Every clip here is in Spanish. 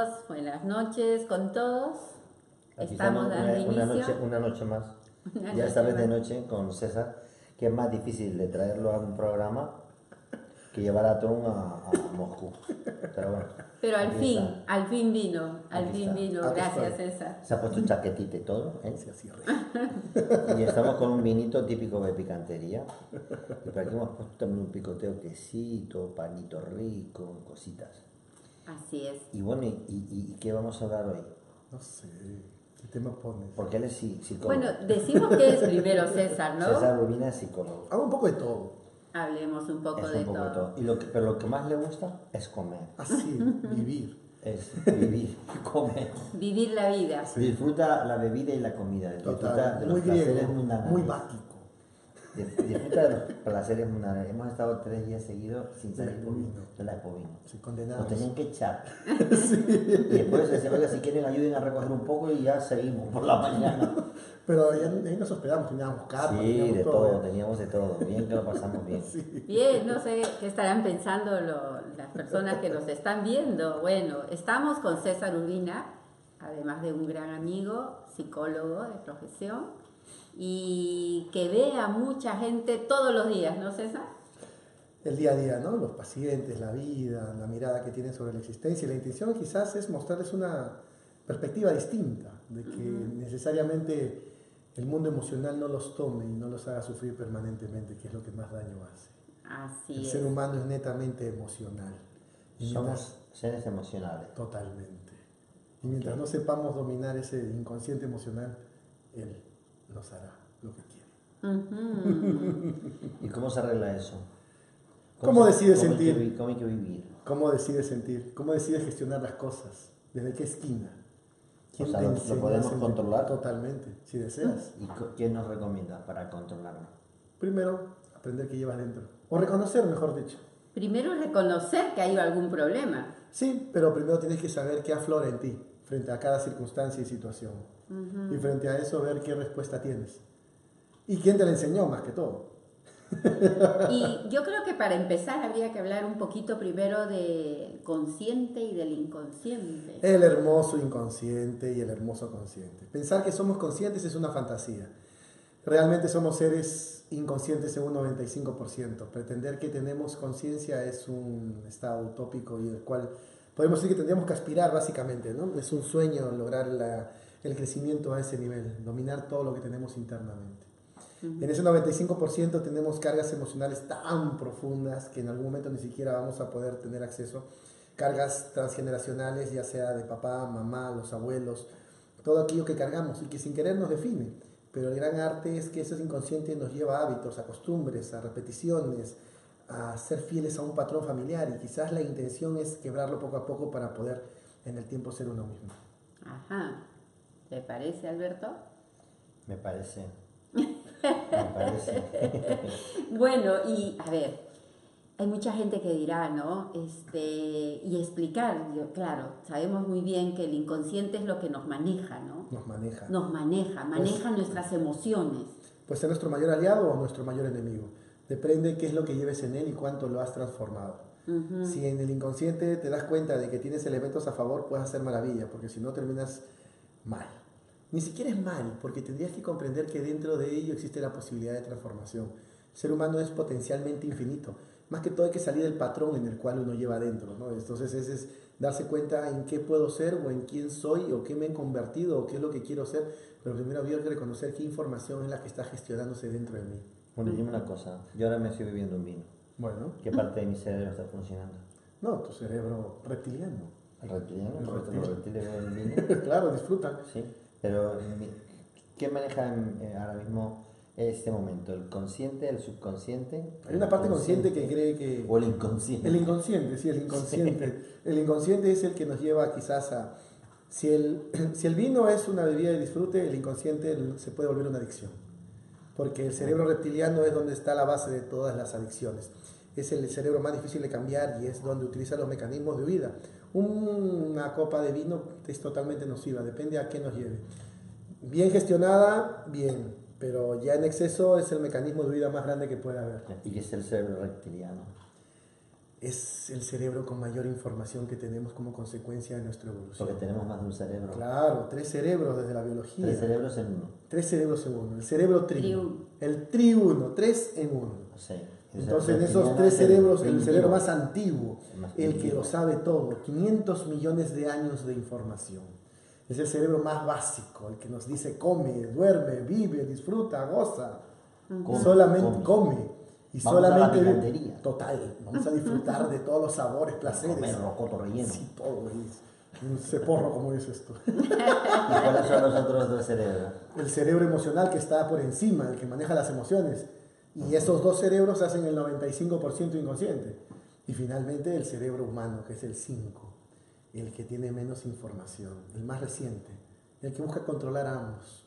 todos, buenas noches con todos. Aquí Estamos dando inicio. una noche más, Una ya esta noche vez de más. noche con César, que es más difícil de traerlo a un programa que llevar a Trump a Moscú. Pero bueno, Pero aquí al fin vino, Aquí está. Aquí gracias estoy. César. se ha puesto chaquetita y todo, ¿eh? Sí, así re. Y estamos con un vinito típico de picantería. Y por aquí hemos puesto también un picoteo, quesito, panito rico, cositas. Así es. Y bueno, ¿y qué vamos a hablar hoy? No sé, ¿qué tema pones? Porque él es psicólogo. Bueno, decimos que es primero César, ¿no? César Urbina es psicólogo. Hago un poco de todo. Hablemos un poco Es de un poco de todo. todo. Pero lo que más le gusta es comer. Así, vivir. Es vivir, comer. Vivir la vida. Disfruta la bebida y la comida. Disfruta Total. de Muy los placeres griego, mundanos. muy báquico. Disfruta de los placeres mundanos. Hemos estado 3 días seguidos sin De la salir Epovino. de la Epovino. Sí, Nos condenados. tenían que echar. Y después decían, oiga, si quieren ayuden a recoger un poco y ya seguimos por la mañana. Pero ahí nos hospedamos, teníamos carpa, Sí, teníamos de todo. todo, teníamos de todo. Bien que lo pasamos bien. Bien, no sé qué estarán pensando las personas que nos están viendo. Bueno, estamos con César Urbina, además de un gran amigo, psicólogo de profesión, y que ve a mucha gente todos los días, ¿no, César? El día a día, ¿no? Los pacientes, la vida, la mirada que tienen sobre la existencia. Y la intención quizás es mostrarles una perspectiva distinta, de que necesariamente el mundo emocional no los tome y no los haga sufrir permanentemente, que es lo que más daño hace. Así El es. ser humano es netamente emocional. Y mientras- Somos seres emocionales. Totalmente. Y mientras no sepamos dominar ese inconsciente emocional, él nos hará lo que quiere. ¿Y cómo se arregla eso? ¿Cómo decides cómo hay que sentir? ¿Cómo hay que vivir? ¿Cómo decides sentir? ¿Cómo decides gestionar las cosas? ¿Desde qué esquina? O sea, te ¿lo enseñó a podemos sentir? controlar? Totalmente, si deseas. ¿Y quién nos recomienda para controlarlo? Primero, aprender qué llevas dentro. O reconocer, mejor dicho. Primero reconocer que hay algún problema. Sí, pero primero tienes que saber qué aflora en ti frente a cada circunstancia y situación. Y frente a eso ver qué respuesta tienes. Y quién te la enseñó más que todo. Y yo creo que para empezar habría que hablar un poquito primero del consciente y del inconsciente. El hermoso inconsciente y el hermoso consciente. Pensar que somos conscientes es una fantasía. Realmente somos seres inconscientes en un 95%. Pretender que tenemos conciencia es un estado utópico y el cual podemos decir que tendríamos que aspirar básicamente, ¿no? Es un sueño lograr el crecimiento a ese nivel, dominar todo lo que tenemos internamente. En ese 95% tenemos cargas emocionales tan profundas que en algún momento ni siquiera vamos a poder tener acceso. Cargas transgeneracionales, ya sea de papá, mamá, los abuelos, todo aquello que cargamos y que sin querer nos define. Pero el gran arte es que ese inconsciente nos lleva a hábitos, a costumbres, a repeticiones, a ser fieles a un patrón familiar y quizás la intención es quebrarlo poco a poco para poder en el tiempo ser uno mismo. Ajá. ¿Te parece, Alberto? Me parece. Me parece. Bueno, y a ver, hay mucha gente que dirá, ¿no? Y explicar, claro, sabemos muy bien que el inconsciente es lo que nos maneja, ¿no? Nos maneja. Nos maneja nuestras emociones. Puede ser nuestro mayor aliado o nuestro mayor enemigo. Depende qué es lo que lleves en él y cuánto lo has transformado. Si en el inconsciente te das cuenta de que tienes elementos a favor, puedes hacer maravilla, porque si no terminas mal. Ni siquiera es mal, porque tendrías que comprender que dentro de ello existe la posibilidad de transformación. El ser humano es potencialmente infinito. Más que todo hay que salir del patrón en el cual uno lleva dentro, ¿no? Entonces ese es darse cuenta en qué puedo ser o en quién soy o qué me he convertido o qué es lo que quiero ser. Pero primero había que reconocer qué información es la que está gestionándose dentro de mí. Bueno, dime una cosa. Yo ahora me estoy bebiendo un vino. Bueno, ¿Qué parte de mi cerebro está funcionando? no, tu cerebro reptiliano. ¿El reptiliano? El ¿Los reptil. reptiles beben vino? Claro, disfruta. Sí. Pero, ¿qué maneja ahora mismo este momento? ¿El consciente, el subconsciente? Hay una parte consciente que cree que... ¿O el inconsciente? El inconsciente, sí, el inconsciente. El inconsciente es el que nos lleva quizás a... Si el vino es una bebida de disfrute, el inconsciente se puede volver una adicción. Porque el cerebro reptiliano es donde está la base de todas las adicciones. Es el cerebro más difícil de cambiar y es donde utiliza los mecanismos de huida. Una copa de vino es totalmente nociva, depende a qué nos lleve. Bien gestionada, bien, pero ya en exceso es el mecanismo de huida más grande que puede haber. ¿Y qué es el cerebro reptiliano? es el cerebro con mayor información que tenemos como consecuencia de nuestra evolución. Porque tenemos más de un cerebro. Claro, 3 cerebros desde la biología. 3 cerebros en uno. 3 cerebros en uno. El cerebro triuno. El triuno, 3 en 1. Sí. Entonces en esos 3 cerebros, el cerebro más antiguo, antiguo, el que lo sabe todo, 500 millones de años de información. Es el cerebro más básico, el que nos dice come, duerme, vive, disfruta, goza. Solamente come. Y vamos solamente a la picantería. Total, vamos a disfrutar de todos los sabores, placeres. Comer rocoto relleno. Sí, todo. Un ceporro, como dices tú. ¿Y cuáles son los otros 2 cerebros? El cerebro emocional que está por encima, el que maneja las emociones. Y esos 2 cerebros hacen el 95% inconsciente. Y finalmente el cerebro humano, que es el 5, el que tiene menos información, el más reciente, el que busca controlar a ambos.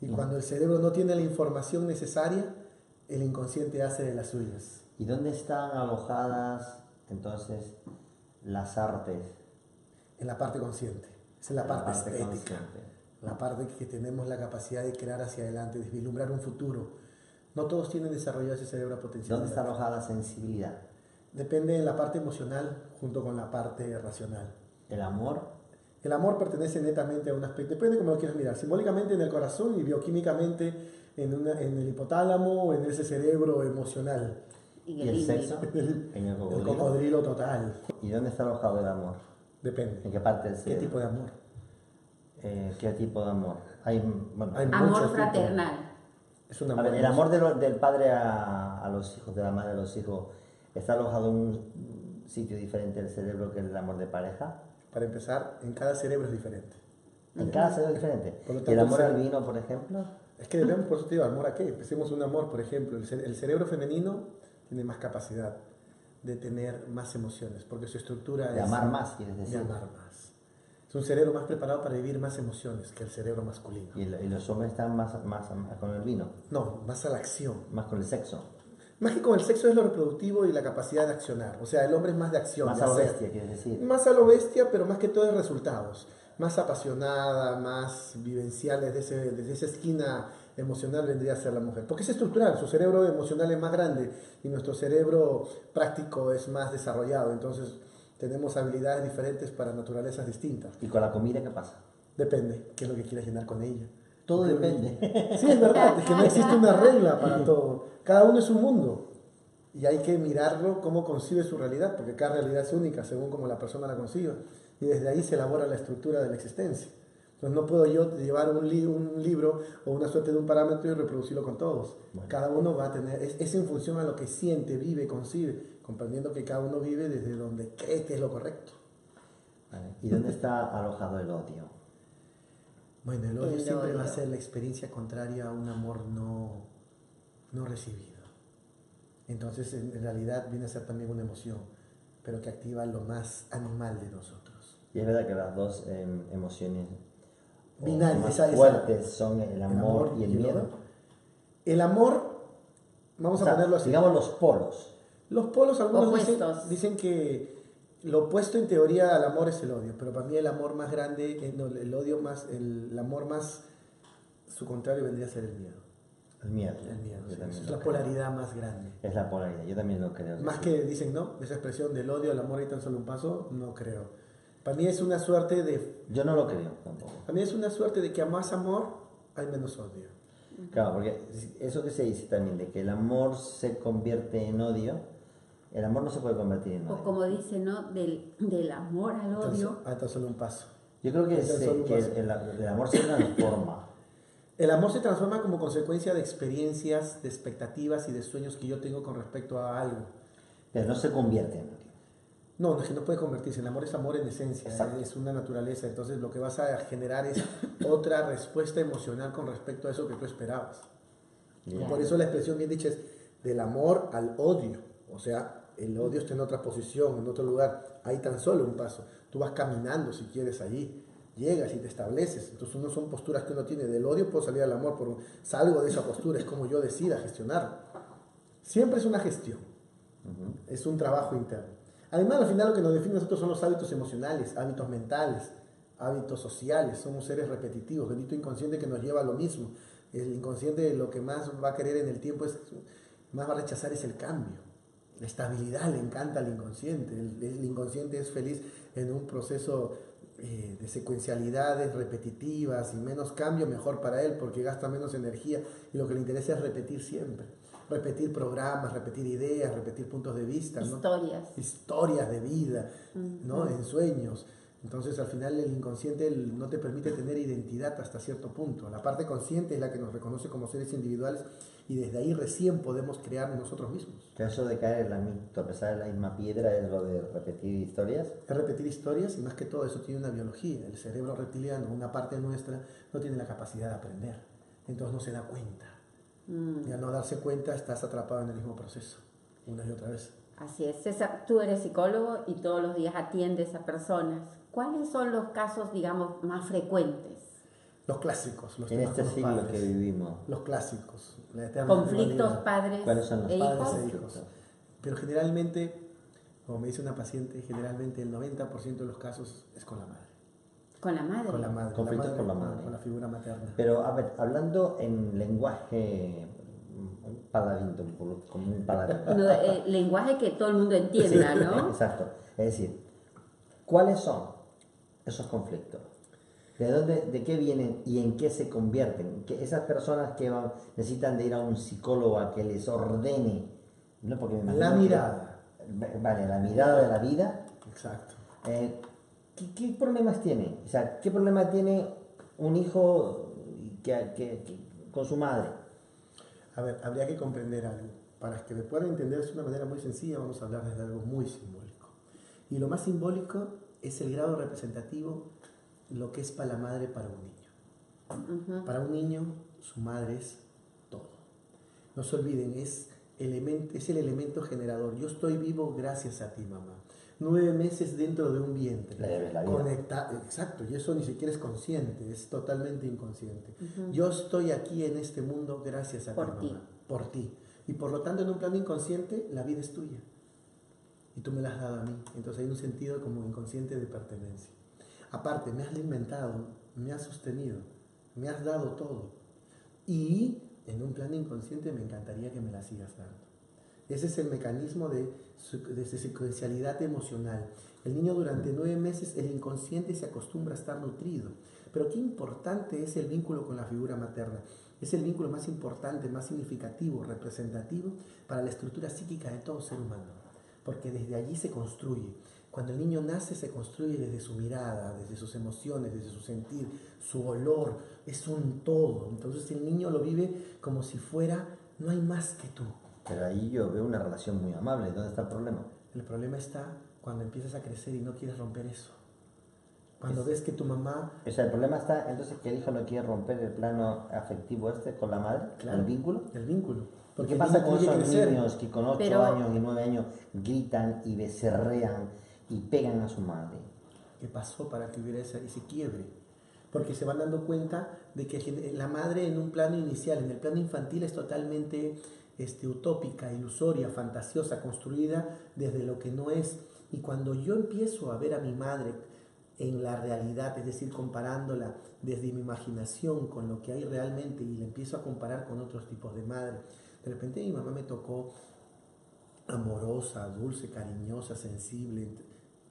Y cuando el cerebro no tiene la información necesaria, el inconsciente hace de las suyas. ¿Y dónde están alojadas entonces las artes? En la parte consciente, es en la parte estética. Consciente. La parte que tenemos la capacidad de crear hacia adelante, de vislumbrar un futuro. No todos tienen desarrollado ese cerebro potencial. ¿Dónde está alojada la sensibilidad? Depende de la parte emocional junto con la parte racional. ¿El amor? El amor pertenece netamente a un aspecto, depende de cómo lo quieras mirar, simbólicamente en el corazón y bioquímicamente en el hipotálamo o en ese cerebro emocional. ¿Y el sexo? En el El cocodrilo total. ¿Y dónde está alojado el amor? Depende. ¿En qué parte del ¿Qué cerebro? tipo de amor? ¿Qué tipo de amor? Hay Amor muchos fraternal. tipos. Es un A amor. ver, el amor del padre a los hijos, de la madre a los hijos, ¿está alojado en un sitio diferente del cerebro que el amor de pareja? Para empezar, en cada cerebro es diferente. En cada cerebro es diferente. Por lo ¿Y tanto, el amor el al cerebro- vino, por ejemplo? Es que debemos, por eso te digo, ¿amor a qué? Empecemos un amor, por ejemplo, el cerebro femenino tiene más capacidad de tener más emociones, porque su estructura De es amar más, quieres de decir. amar más. Es un cerebro más preparado para vivir más emociones que el cerebro masculino. Y los hombres están más con el vino, No, más a la acción. más con el sexo. Más que con el sexo es lo reproductivo y la capacidad de accionar. O sea, el hombre es más de acción. Más de a lo hacer. bestia, quieres decir. Más a lo bestia, pero más que todo de resultados. Más apasionada, más vivencial desde esa esquina emocional vendría a ser la mujer. Porque es estructural, su cerebro emocional es más grande y nuestro cerebro práctico es más desarrollado. Entonces tenemos habilidades diferentes para naturalezas distintas. ¿Y con la comida qué pasa? Depende qué es lo que quieras llenar con ella. Todo depende. Sí, es verdad, es que no existe una regla para todo. Cada uno es un mundo. Y hay que mirarlo cómo concibe su realidad, porque cada realidad es única según como la persona la conciba. Y desde ahí se elabora la estructura de la existencia. Entonces no puedo yo llevar un libro o una suerte de un parámetro y reproducirlo con todos. Bueno. Cada uno va a tener, es en función a lo que siente, vive, concibe, comprendiendo que cada uno vive desde donde cree que es lo correcto. Vale. ¿Y dónde está alojado el odio? Bueno, el odio El siempre va a odio. ser la experiencia contraria a un amor no recibido. Entonces, en realidad viene a ser también una emoción, pero que activa lo más animal de nosotros. Y es verdad que las dos emociones Binarias, más esa- fuertes son el amor y el miedo. odio. El amor, vamos O sea, a ponerlo así. digamos los polos. Los polos, algunos Opuestos. dicen que lo opuesto en teoría al amor es el odio, pero para mí el amor más grande, no, el odio más, el amor más, su contrario vendría a ser el miedo. El miedo. El miedo, Yo sí, también es lo la creo. polaridad más grande. Es la polaridad, yo también lo creo. Más sí. que dicen, no, esa expresión del odio al amor hay tan solo un paso, no creo. Para mí es una suerte de, Yo no lo creo tampoco. para mí es una suerte de que a más amor hay menos odio. Claro, porque eso que se dice también, de que el amor se convierte en odio, el amor no se puede convertir en O odio. como dice, ¿no? Del amor al odio. Hay tan solo un paso. Yo creo que, Ese es solo un paso. el amor se transforma. El amor se transforma como consecuencia de experiencias, de expectativas y de sueños que yo tengo con respecto a algo. Pero no se convierte en odio. No, es que no puede convertirse. El amor es amor en esencia, Exacto. es una naturaleza. Entonces lo que vas a generar es otra respuesta emocional con respecto a eso que tú esperabas. Ya. Por eso la expresión bien dicha es del amor al odio. O sea, el odio está en otra posición, en otro lugar. Hay tan solo un paso. Tú vas caminando si quieres allí. Llegas y te estableces. Entonces no son posturas que uno tiene. Del odio puedo salir al amor. Salgo de esa postura. Es como yo decida gestionarlo. Siempre es una gestión. Es un trabajo interno. Además, al final lo que nos define a nosotros son los hábitos emocionales, hábitos mentales, hábitos sociales. Somos seres repetitivos. Bendito inconsciente que nos lleva a lo mismo. El inconsciente lo que más va a querer en el tiempo es, más va a rechazar es el cambio. La estabilidad le encanta al inconsciente. El inconsciente es feliz en un proceso de secuencialidades repetitivas y menos cambio, mejor para él porque gasta menos energía y lo que le interesa es repetir siempre. Repetir programas, repetir ideas, repetir puntos de vista, ¿no? Historias de vida, ¿no? En sueños. Entonces al final el inconsciente no te permite tener identidad hasta cierto punto. La parte consciente es la que nos reconoce como seres individuales y desde ahí recién podemos crear nosotros mismos. Eso de caer tropezar en la misma piedra es lo de repetir historias. Es repetir historias y más que todo eso tiene una biología. El cerebro reptiliano, una parte nuestra, no tiene la capacidad de aprender. Entonces no se da cuenta. Y al no darse cuenta estás atrapado en el mismo proceso, una y otra vez. Así es. César, tú eres psicólogo y todos los días atiendes a personas. ¿Cuáles son los casos, digamos, más frecuentes? Los clásicos, los en este siglo padres, que vivimos. Los clásicos, la eterna Conflictos rivalidad. padres ¿Cuáles son los e Padres hijos. e hijos. Pero generalmente, como me dice una paciente, generalmente el 90% de los casos es con la madre. Con la madre. Con la madre. Conflictos con la madre. Con la figura materna. Pero, a ver, hablando en lenguaje paladín, como un paladín. No, lenguaje que todo el mundo entienda, ¿no? Exacto. Es decir, ¿cuáles son esos conflictos? ¿De qué vienen y en qué se convierten? Que esas personas que necesitan de ir a un psicólogo a que les ordene, ¿no? Porque me imagino La mirada. Vale, la mirada de la vida. Exacto. ¿Qué problemas tiene? O sea, ¿qué problema tiene un hijo con su madre? A ver, habría que comprender algo. Para que me puedan entender de una manera muy sencilla, vamos a hablar desde algo muy simbólico. Y lo más simbólico es el grado representativo, lo que es para la madre para un niño. Para un niño, su madre es todo. No se olviden, es el elemento generador. Yo estoy vivo gracias a ti, mamá. 9 meses dentro de un vientre. Le debes la vida. Exacto, y eso ni siquiera es consciente, es totalmente inconsciente. Yo estoy aquí en este mundo gracias a ti, mamá. Por ti. Y por lo tanto, en un plano inconsciente, la vida es tuya. Y tú me la has dado a mí. Entonces hay un sentido como inconsciente de pertenencia. Aparte, me has alimentado, me has sostenido, me has dado todo. Y en un plano inconsciente me encantaría que me la sigas dando. Ese es el mecanismo de secuencialidad emocional. El niño durante 9 meses, el inconsciente se acostumbra a estar nutrido. Pero qué importante es el vínculo con la figura materna. Es el vínculo más importante, más significativo, representativo para la estructura psíquica de todo ser humano. Porque desde allí se construye. Cuando el niño nace se construye desde su mirada, desde sus emociones, desde su sentir, su olor. Es un todo. Entonces el niño lo vive como si fuera, no hay más que tú. Pero ahí yo veo una relación muy amable. ¿Dónde está el problema? El problema está cuando empiezas a crecer y no quieres romper eso. Cuando ves que tu mamá... O sea, el problema está entonces que el hijo no quiere romper el plano afectivo con la madre, claro, el vínculo. El vínculo. Porque ¿qué pasa con esos niños que con 8 años y 9 años gritan y becerrean y pegan a su madre? ¿Qué pasó para que hubiera ese quiebre? Porque se van dando cuenta de que la madre en un plano inicial, en el plano infantil, es totalmente utópica, ilusoria, fantasiosa, construida desde lo que no es. Y cuando yo empiezo a ver a mi madre en la realidad, es decir, comparándola desde mi imaginación con lo que hay realmente y la empiezo a comparar con otros tipos de madre, de repente mi mamá me tocó amorosa, dulce, cariñosa, sensible,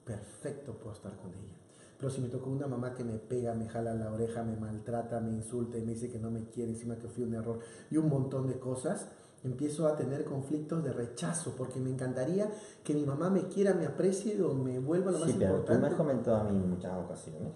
perfecto, puedo estar con ella. Pero si me tocó una mamá que me pega, me jala la oreja, me maltrata, me insulta y me dice que no me quiere, encima que fui un error y un montón de cosas, empiezo a tener conflictos de rechazo, porque me encantaría que mi mamá me quiera, me aprecie o me vuelva lo más importante. Pero tú me has comentado a mí en muchas ocasiones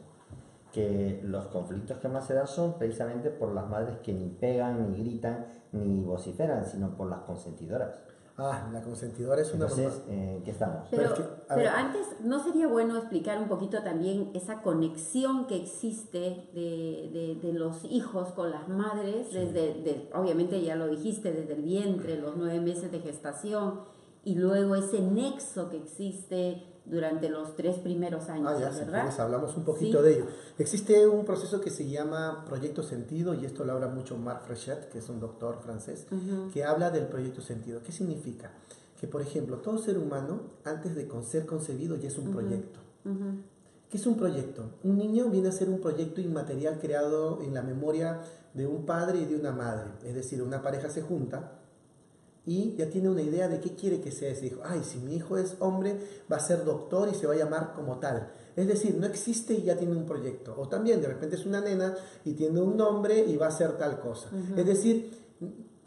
que los conflictos que más se dan son precisamente por las madres que ni pegan, ni gritan, ni vociferan, sino por las consentidoras. La consentidora es una mamá. Entonces, ¿qué estamos? Pero antes, ¿no sería bueno explicar un poquito también esa conexión que existe de los hijos con las madres? Sí. Obviamente ya lo dijiste, desde el vientre, los 9 meses de gestación, y luego ese nexo que existe durante los 3 primeros años, ¿verdad? Si hablamos un poquito de ello. Existe un proceso que se llama Proyecto Sentido, y esto lo habla mucho Marc Fréchet, que es un doctor francés, que habla del Proyecto Sentido. ¿Qué significa? Que, por ejemplo, todo ser humano, antes de ser concebido, ya es un proyecto. ¿Qué es un proyecto? Un niño viene a ser un proyecto inmaterial creado en la memoria de un padre y de una madre. Es decir, una pareja se junta y ya tiene una idea de qué quiere que sea ese hijo. Ay, si mi hijo es hombre, va a ser doctor y se va a llamar como tal. Es decir, no existe y ya tiene un proyecto. O también de repente es una nena y tiene un nombre y va a hacer tal cosa. Es decir,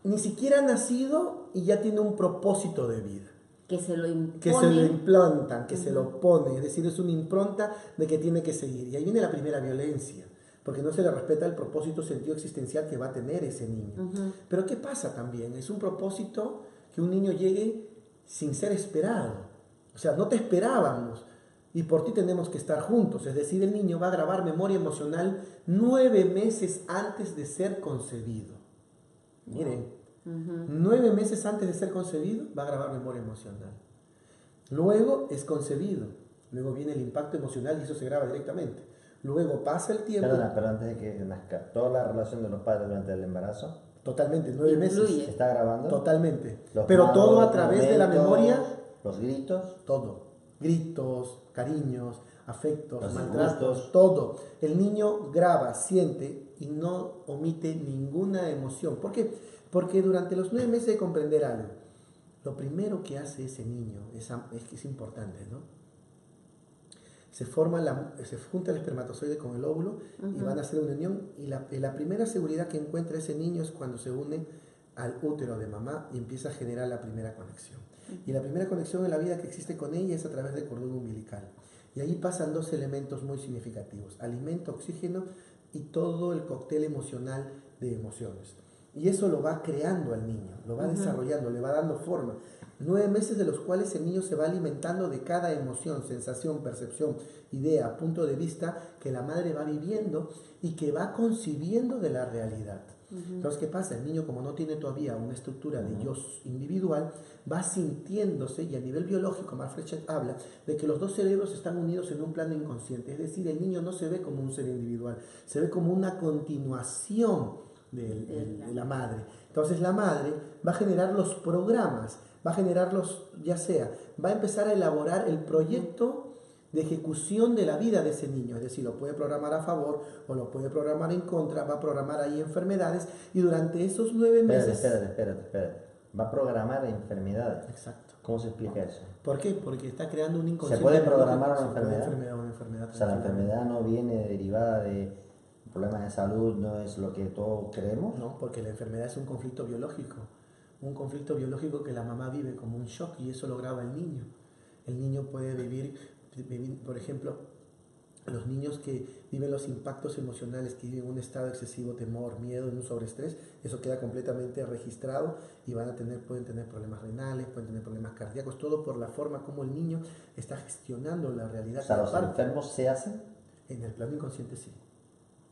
ni siquiera ha nacido y ya tiene un propósito de vida. Que se lo imponen. Que se lo implantan, que se lo ponen. Es decir, es una impronta de que tiene que seguir. Y ahí viene la primera violencia, porque no se le respeta el propósito, sentido existencial que va a tener ese niño. Pero ¿qué pasa también? Es un propósito que un niño llegue sin ser esperado. O sea, no te esperábamos y por ti tenemos que estar juntos. Es decir, el niño va a grabar memoria emocional 9 meses antes de ser concebido. Miren, 9 meses antes de ser concebido va a grabar memoria emocional. Luego es concebido. Luego viene el impacto emocional y eso se graba directamente. Luego pasa el tiempo. Perdona, pero antes de que nazca, toda la relación de los padres durante el embarazo. Totalmente, 9 meses. ¿Se está grabando? Totalmente. Los Pero malos todo a través de la momentos, memoria. Los gritos. Todo. Gritos, cariños, afectos, Los maltratos, disgustos. todo. El niño graba, siente y no omite ninguna emoción. ¿Por qué? Porque durante los 9 meses de comprender algo, lo primero que hace ese niño es que es importante, ¿no? Se junta el espermatozoide con el óvulo y van a hacer una unión y la primera seguridad que encuentra ese niño es cuando se une al útero de mamá y empieza a generar la primera conexión. Y la primera conexión en la vida que existe con ella es a través del cordón umbilical. Y ahí pasan 2 elementos muy significativos: alimento, oxígeno y todo el cóctel emocional de emociones. Y eso lo va creando al niño, lo va desarrollando, le va dando forma. 9 meses de los cuales el niño se va alimentando de cada emoción, sensación, percepción, idea, punto de vista que la madre va viviendo y que va concibiendo de la realidad. Entonces, ¿qué pasa? El niño, como no tiene todavía una estructura de yo individual, va sintiéndose, y a nivel biológico, Marfrechet habla de que los 2 cerebros están unidos en un plano inconsciente. Es decir, el niño no se ve como un ser individual, se ve como una continuación de la madre. Entonces la madre va a generar los programas, va a generarlos, ya sea, va a empezar a elaborar el proyecto de ejecución de la vida de ese niño, es decir, lo puede programar a favor o lo puede programar en contra, va a programar ahí enfermedades y durante esos 9 meses... Espérate. Va a programar enfermedades. Exacto. ¿Cómo se explica eso? ¿Por qué? Porque está creando un inconsciente. ¿Se puede programar una Se puede enfermedad? una enfermedad. O sea, la enfermedad no viene derivada de problemas de salud, no es lo que todos creemos. No, porque la enfermedad es un conflicto biológico. Un conflicto biológico que la mamá vive como un shock y eso lo graba el niño. El niño puede vivir, por ejemplo, los niños que viven los impactos emocionales, que viven un estado excesivo, temor, miedo, en un sobreestrés, eso queda completamente registrado y pueden tener problemas renales, pueden tener problemas cardíacos, todo por la forma como el niño está gestionando la realidad. O sea, ¿los enfermos se hacen? En el plano inconsciente sí.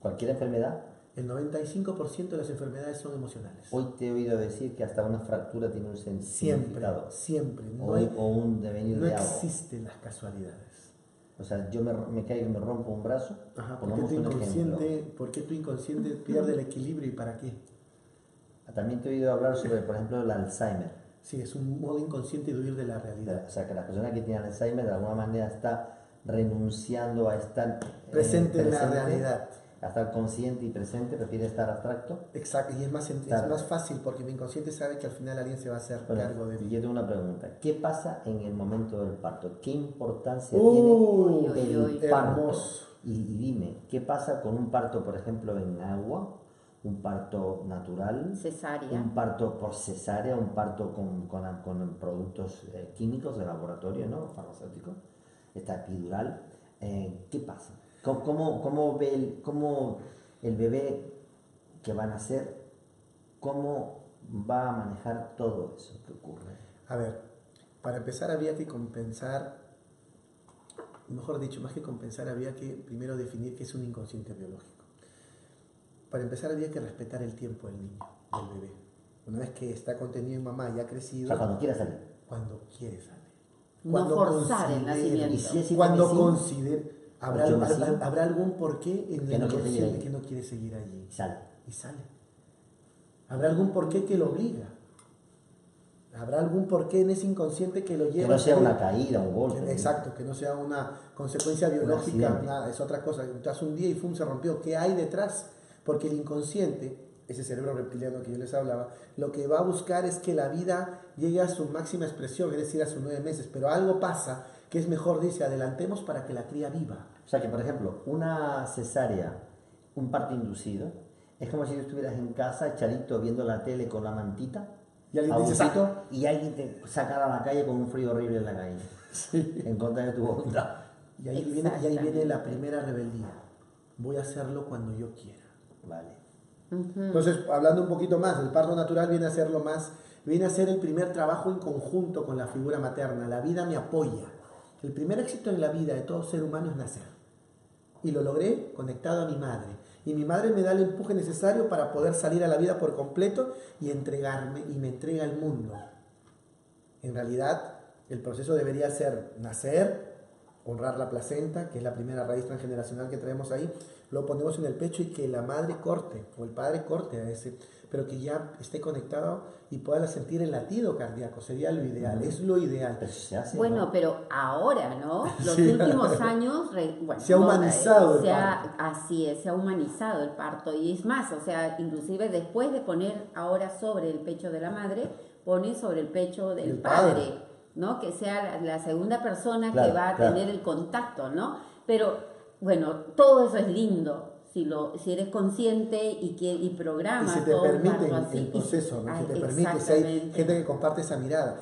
¿Cualquier enfermedad? El 95% de las enfermedades son emocionales. Hoy te he oído decir que hasta una fractura tiene un significado. Siempre. O un devenir de algo. No existen las casualidades. O sea, yo me caigo y me rompo un brazo. Ajá, ¿por qué tu inconsciente pierde el equilibrio y para qué? También te he oído hablar sobre, por ejemplo, el Alzheimer. Sí, es un modo inconsciente de huir de la realidad. O sea, que la persona que tiene Alzheimer de alguna manera está renunciando a estar presente en la realidad. A estar consciente y presente, prefiere estar abstracto. Exacto, y es más fácil porque mi inconsciente sabe que al final alguien se va a hacer cargo de mí. Yo tengo una pregunta. ¿Qué pasa en el momento del parto? ¿Qué importancia tiene el parto? Y dime, ¿qué pasa con un parto, por ejemplo, en agua? ¿Un parto natural? Cesárea. ¿Un parto por cesárea? ¿Un parto con productos químicos de laboratorio, ¿no? Farmacéuticos? ¿Esta epidural? ¿Qué pasa? ¿Cómo ve el bebé que va a nacer, cómo va a manejar todo eso que ocurre? A ver, para empezar había que compensar, mejor dicho, más que compensar, había que primero definir qué es un inconsciente biológico. Para empezar había que respetar el tiempo del niño, del bebé. Una vez que está contenido en mamá y ha crecido... O sea, cuando quiera salir. Cuando quiere salir. No forzar el nacimiento. Y si es cuando sí, considere... ¿Habrá algún porqué en el inconsciente que no quiere seguir allí? Y sale. ¿Habrá algún porqué que lo obliga? ¿Habrá algún porqué en ese inconsciente que lo lleva? Que no sea una caída, un golpe. Exacto, que no sea una consecuencia biológica, nada, es otra cosa. Estás un día y se rompió. ¿Qué hay detrás? Porque el inconsciente ese cerebro reptiliano que yo les hablaba, lo que va a buscar es que la vida llegue a su máxima expresión, es decir, a sus 9 meses. Pero algo pasa que es mejor, dice, adelantemos para que la cría viva. O sea que, por ejemplo, una cesárea, un parto inducido, es como si tú estuvieras en casa echadito viendo la tele con la mantita, Y alguien te dice, abuchito, y alguien te sacara a la calle con un frío horrible en la calle, Sí. en contra de tu voluntad. Y ahí viene la primera rebeldía. Voy a hacerlo cuando yo quiera. Vale. Entonces, hablando un poquito más, el parto natural viene a ser el primer trabajo en conjunto con la figura materna. La vida me apoya. El primer éxito en la vida de todo ser humano es nacer. Y lo logré conectado a mi madre. Y mi madre me da el empuje necesario para poder salir a la vida por completo y entregarme, y me entrega el mundo. En realidad, el proceso debería ser nacer, honrar la placenta, que es la primera raíz transgeneracional que traemos ahí, lo ponemos en el pecho y que la madre corte, o el padre corte a ese, pero que ya esté conectado y pueda sentir el latido cardíaco, sería lo ideal, es lo ideal. Pero se hace, Bueno, ¿no? pero ahora, ¿no? Los Sí. últimos años, bueno, Se ha humanizado el así es, se ha humanizado el parto. Y es más, o sea, inclusive después de poner ahora sobre el pecho de la madre, pone sobre el pecho del El padre, padre. ¿no? Que sea la segunda persona que Claro, va a claro. tener el contacto, ¿no? Pero, bueno, todo eso es lindo. Si eres consciente y Y programas se te todo el permite parto así. el proceso, ¿no? Se te permite, si hay exactamente. gente que comparte esa mirada.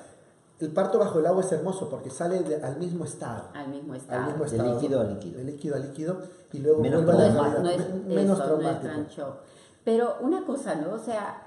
El parto bajo el agua es hermoso porque sale al mismo estado. Al mismo Al estado. mismo De estado. líquido a líquido. De líquido a líquido y luego Menos vuelve a la traumático. realidad. No es, Menos eso, traumático. no es tan shock. Pero una cosa, ¿no? O sea,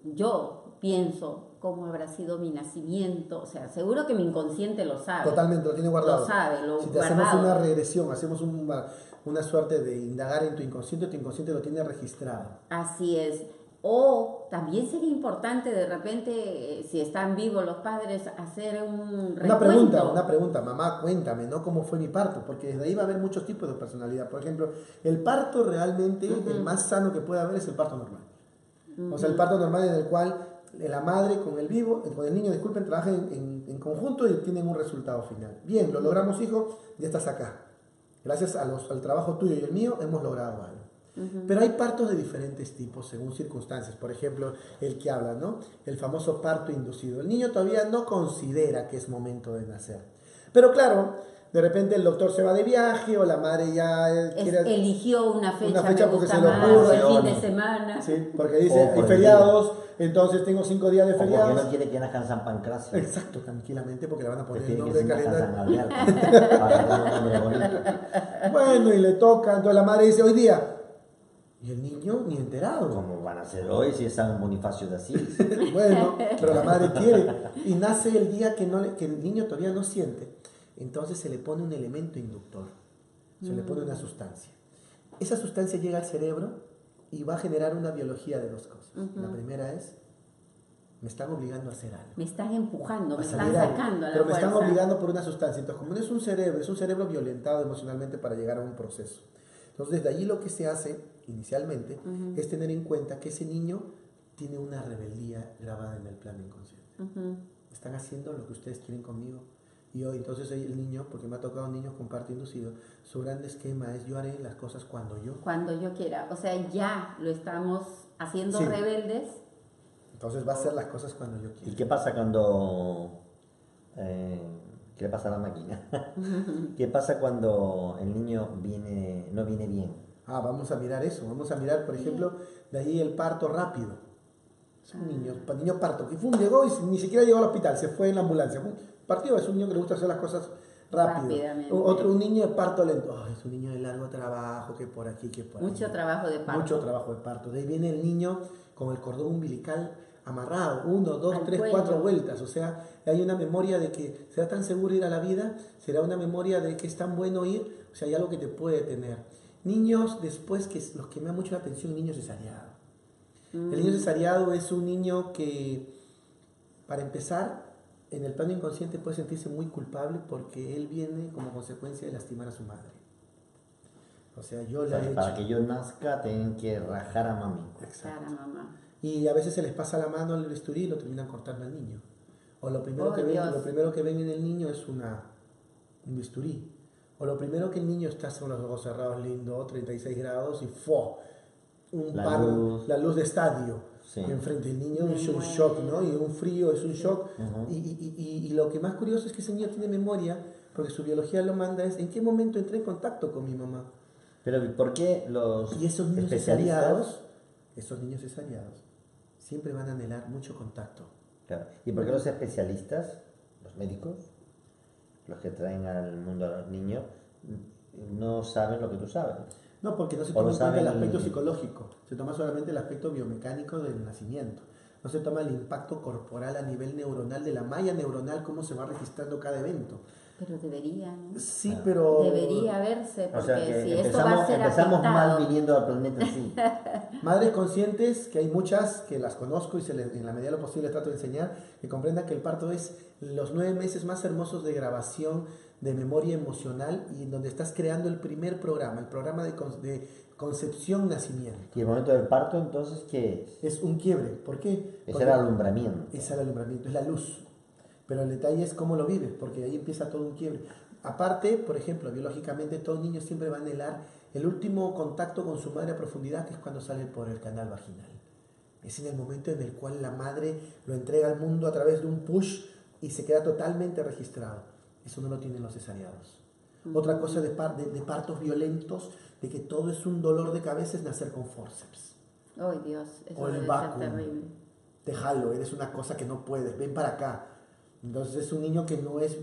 yo pienso cómo habrá sido mi nacimiento. O sea, seguro que mi inconsciente lo sabe. Totalmente, lo tiene guardado. Lo sabe, lo Si te guardado. hacemos una regresión, hacemos una suerte de indagar en tu inconsciente lo tiene registrado. Así es. O también sería importante de repente, si están vivos los padres, hacer un recuento. Una pregunta, mamá, cuéntame, ¿no? ¿Cómo fue mi parto? Porque desde ahí va a haber muchos tipos de personalidad. Por ejemplo, el parto realmente, el más sano que puede haber es el parto normal. O sea, el parto normal en el cual la madre con el niño, disculpen, trabajan en conjunto y tienen un resultado final. Bien, lo logramos, hijo, ya estás acá. Gracias al trabajo tuyo y el mío hemos logrado algo. Pero hay partos de diferentes tipos según circunstancias. Por ejemplo, el que habla, ¿no? El famoso parto inducido. El niño todavía no considera que es momento de nacer. Pero claro, de repente el doctor se va de viaje o la madre ya eligió una fecha me porque gusta se le más, ocurre. o el fin de semana. Sí, porque dice, O por hay el feriados, entonces tengo 5 días de O porque feriados. no quiere que nazca en San Pancracio. Exacto, tranquilamente, porque le van a poner el Prefiere que nombre se de nazca calendario. San Alberto. Para tener un nombre bonito. Bueno, y le toca, entonces la madre dice, hoy día. Y el niño ni enterado. ¿Cómo van a ser hoy si es San Bonifacio de Asís? Bueno, pero la madre quiere. Y nace el día que el niño todavía no siente. Entonces se le pone un elemento inductor. Se le pone una sustancia. Esa sustancia llega al cerebro y va a generar una biología de dos cosas. La primera es, me están obligando a hacer algo. Me están empujando, me A están salir algo, sacando a la pero me fuerza. están obligando por una sustancia. Entonces, como no es un cerebro violentado emocionalmente para llegar a un proceso. Entonces, desde allí lo que se hace inicialmente es tener en cuenta que ese niño tiene una rebeldía grabada en el plano inconsciente. Están haciendo lo que ustedes quieren conmigo. Y hoy, entonces, el niño, porque me ha tocado niños con parto inducido, su gran esquema es yo haré las cosas cuando yo. Cuando yo quiera. O sea, ya lo estamos haciendo Sí. rebeldes. Entonces va a hacer las cosas cuando yo ¿Y quiera. qué pasa cuando... ¿qué le pasa a la máquina? ¿Qué pasa cuando el niño no viene bien? Vamos a mirar eso. Vamos a mirar, por ejemplo, de ahí el parto rápido. Es un niño parto, que llegó y ni siquiera llegó al hospital, se fue en la ambulancia. Partió, es un niño que le gusta hacer las cosas rápido. Rápidamente. Un niño de parto lento. Es un niño de largo trabajo, que por aquí, que por Mucho allí. trabajo de parto. Mucho trabajo de parto. De ahí viene el niño con el cordón umbilical amarrado, 1, 2, Al 3, cuello. 4 vueltas. O sea, hay una memoria de que será tan seguro ir a la vida, será una memoria de que es tan bueno ir, o sea, hay algo que te puede tener. Niños, después, que los que me da mucho la atención, niño cesariado. El niño cesariado es un niño que, para empezar, en el plano inconsciente puede sentirse muy culpable porque él viene como consecuencia de lastimar a su madre. O sea, yo le he hecho. Para que yo nazca tienen que rajar a mami. Cara, mamá. Y a veces se les pasa la mano al bisturí y lo terminan cortando al niño. O lo primero, Dios. lo primero que ven en el niño es un bisturí. O lo primero que el niño está con los ojos cerrados, lindo, 36 grados y ¡fo! La luz. la luz de estadio Sí. enfrente del niño, Me es un muero. shock, ¿no? Y un frío es un shock. Ujú. Y lo que más curioso es que ese niño tiene memoria, porque su biología lo manda, es en qué momento entré en contacto con mi mamá. Pero ¿por qué los Y especialistas? esos niños cesariados, siempre van a anhelar mucho contacto. Claro. ¿Y por qué los especialistas, los médicos, los que traen al mundo a los niños, no saben lo que tú sabes? No, porque no se O toma lo en cuenta el saben aspecto y- psicológico, se toma solamente el aspecto biomecánico del nacimiento. No se toma el impacto corporal a nivel neuronal de la malla neuronal, cómo se va registrando cada evento. Pero debería, ¿no? Sí, Claro. pero Debería verse, O sea porque que si esto va a ser empezamos mal afectado, viniendo al planeta así. madres conscientes, que hay muchas que las conozco y en la medida de lo posible trato de enseñar, que comprendan que el parto es los 9 meses más hermosos de grabación de memoria emocional y en donde estás creando el primer programa, el programa de concepción-nacimiento. Y el momento del parto, entonces, ¿qué es? Es un quiebre. ¿Por qué? Es Porque el alumbramiento. es el alumbramiento, es la luz. Pero el detalle es cómo lo vives, porque ahí empieza todo un quiebre. Aparte, por ejemplo, biológicamente todo niño siempre va a anhelar el último contacto con su madre a profundidad, que es cuando sale por el canal vaginal. Es en el momento en el cual la madre lo entrega al mundo a través de un push y se queda totalmente registrado. Eso no lo tienen los cesariados. Otra cosa de partos violentos, de que todo es un dolor de cabeza, es nacer con forceps. ¡ay Dios! Eso O el debe ser vacuum. terrible. Te jalo, eres una cosa que no puedes, ven para acá. Entonces es un niño que no es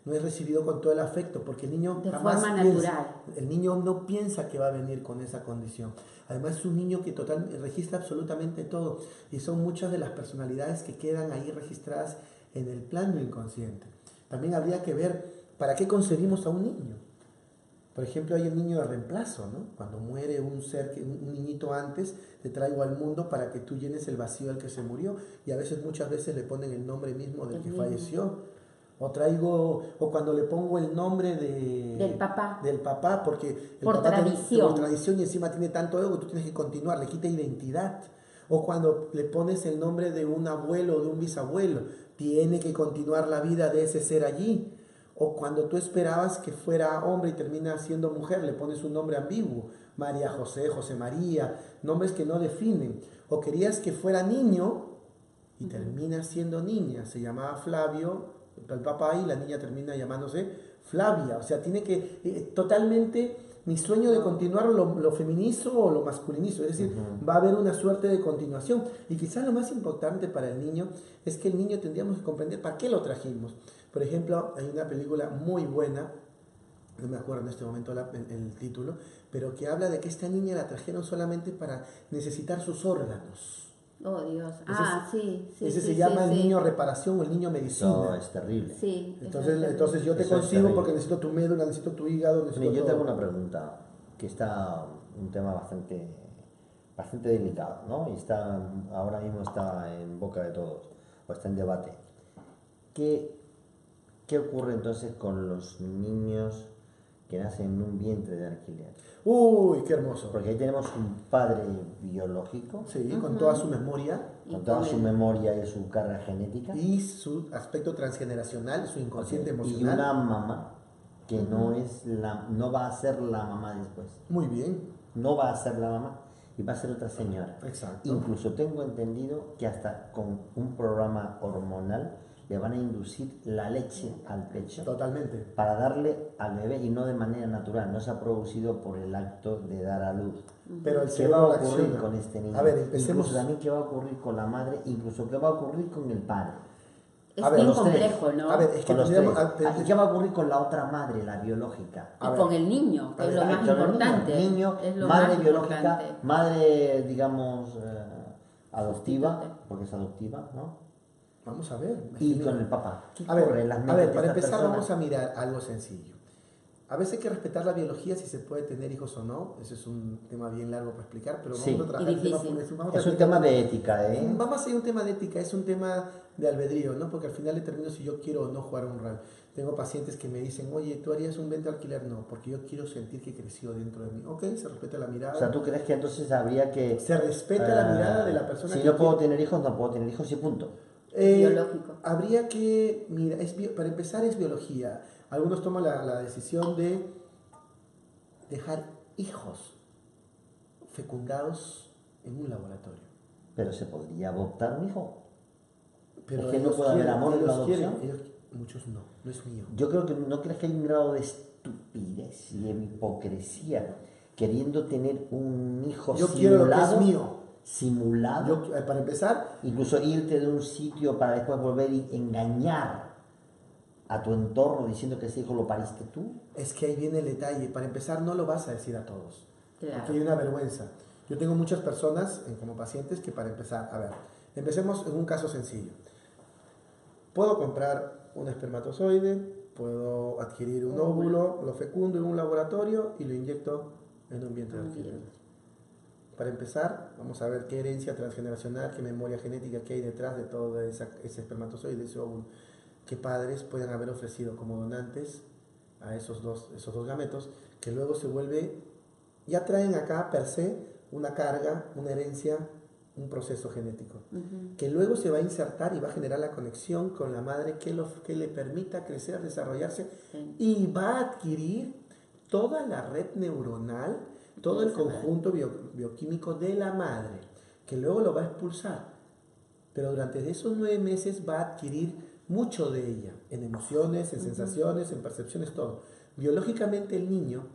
recibido con todo el afecto, porque el niño De jamás forma piensa, natural. el niño no piensa que va a venir con esa condición. Además es un niño que registra absolutamente todo, y son muchas de las personalidades que quedan ahí registradas en el plano inconsciente. También habría que ver para qué concebimos a un niño. Por ejemplo, hay el niño de reemplazo, ¿no? Cuando muere un ser, un niñito antes, te traigo al mundo para que tú llenes el vacío del que se murió. Y a veces, muchas veces le ponen el nombre mismo del que falleció. O cuando le pongo el nombre Del papá. del papá, porque el Por papá tradición. por tradición y encima tiene tanto ego que tú tienes que continuar, le quita identidad. O cuando le pones el nombre de un abuelo o de un bisabuelo, tiene que continuar la vida de ese ser allí. O cuando tú esperabas que fuera hombre y termina siendo mujer, le pones un nombre ambiguo, María José, José María, nombres que no definen. O querías que fuera niño y termina siendo niña, se llamaba Flavio, el papá, y la niña termina llamándose Flavia. O sea, tiene que totalmente mi sueño de continuar lo feminizo o lo masculinizo, es decir, va a haber una suerte de continuación. Y quizás lo más importante para el niño es que el niño tendríamos que comprender para qué lo trajimos. Por ejemplo, hay una película muy buena, no me acuerdo en este momento el título, pero que habla de que esta niña la trajeron solamente para necesitar sus órganos. ¡Oh Dios! Sí. Ese se llama el niño reparación o el niño medicina. No, es terrible. Sí. Entonces yo te Eso es concibo terrible. porque necesito tu médula, necesito tu hígado, necesito Mira, yo todo. tengo una pregunta, que está un tema bastante delicado, ¿no? Y ahora mismo está en boca de todos, o está en debate. ¿Qué ocurre entonces con los niños que nacen en un vientre de alquiler? Uy, qué hermoso. Porque ahí tenemos un padre biológico, Sí, con toda su memoria con toda su memoria y su carga genética, y su aspecto transgeneracional, su inconsciente y emocional. una mamá que no va a ser la mamá después. Muy bien, No va a ser la mamá y va a ser otra señora. exacto. Incluso tengo entendido que hasta con un programa hormonal le van a inducir la leche al pecho Totalmente. para darle al bebé y no de manera natural, no se ha producido por el acto de dar a luz. Pero el ¿Qué va cerebro a ocurrir reacciona. con este niño? A ver, empecemos. Incluso también qué va a ocurrir con la madre, incluso qué va a ocurrir con el padre. Es A ver, bien los tres. complejo, ¿no? A ver, es que Con los tendríamos... tres. ¿Y qué va a ocurrir con la otra madre, la biológica? Y a ver. con el niño, que es lo Ah, más con el importante. Niño, Es lo madre más biológica, importante. madre, digamos, adoptiva, Sustituta. porque es adoptiva, ¿no? Vamos a ver. Y imagínate. con el papá. ¿Qué A ver, ocurre en las mentes para de estas empezar personas? vamos a mirar algo sencillo. A veces hay que respetar la biología, si se puede tener hijos o no. Ese es un tema bien largo para explicar, pero Sí. vamos a trabajar Y el tema difícil. por eso. Vamos a Es un explicar- tema de ética, ¿eh? Vamos a hacer un tema de ética, es un tema de albedrío, ¿no? Porque al final determino si yo quiero o no jugar un rol. Tengo pacientes que me dicen, oye, ¿tú harías un vientre alquiler? No, porque yo quiero sentir que creció dentro de mí. Ok, se respeta la mirada. O sea, ¿tú crees que entonces habría que... Se respeta la mirada de la persona si que no puedo quiere. tener hijos, no puedo tener hijos y punto. Biológico. Habría que, mira, para empezar es biología. Algunos toman la decisión de dejar hijos fecundados en un laboratorio. Pero se podría adoptar un hijo. Pero Es que no ellos puede haber quieren, amor en la ellos quieren, adopción. muchos no es mío. Yo creo que no crees que hay un grado de estupidez y de hipocresía queriendo tener un hijo Yo quiero lo que es simulado, mío. simulado, Para empezar, incluso irte de un sitio para después volver y engañar a tu entorno diciendo que ese hijo lo pariste tú. es que ahí viene el detalle. Para empezar, no lo vas a decir a todos. Claro. Porque hay una vergüenza. Yo tengo muchas personas como pacientes que para empezar, a ver, empecemos en un caso sencillo. Puedo comprar un espermatozoide, puedo adquirir un óvulo, lo fecundo en un laboratorio y lo inyecto en un vientre artificial. Para empezar, vamos a ver qué herencia transgeneracional, qué memoria genética que hay detrás de todo ese espermatozoide, ese óvulo. Qué padres pueden haber ofrecido como donantes a esos dos gametos, que luego se vuelve, ya traen acá per se una carga, una herencia, un proceso genético, que luego se va a insertar y va a generar la conexión con la madre que le permita crecer, desarrollarse, y va a adquirir toda la red neuronal, todo el conjunto bioquímico de la madre, que luego lo va a expulsar. Pero durante esos 9 meses va a adquirir mucho de ella, en emociones, en sensaciones, en percepciones, todo. Biológicamente el niño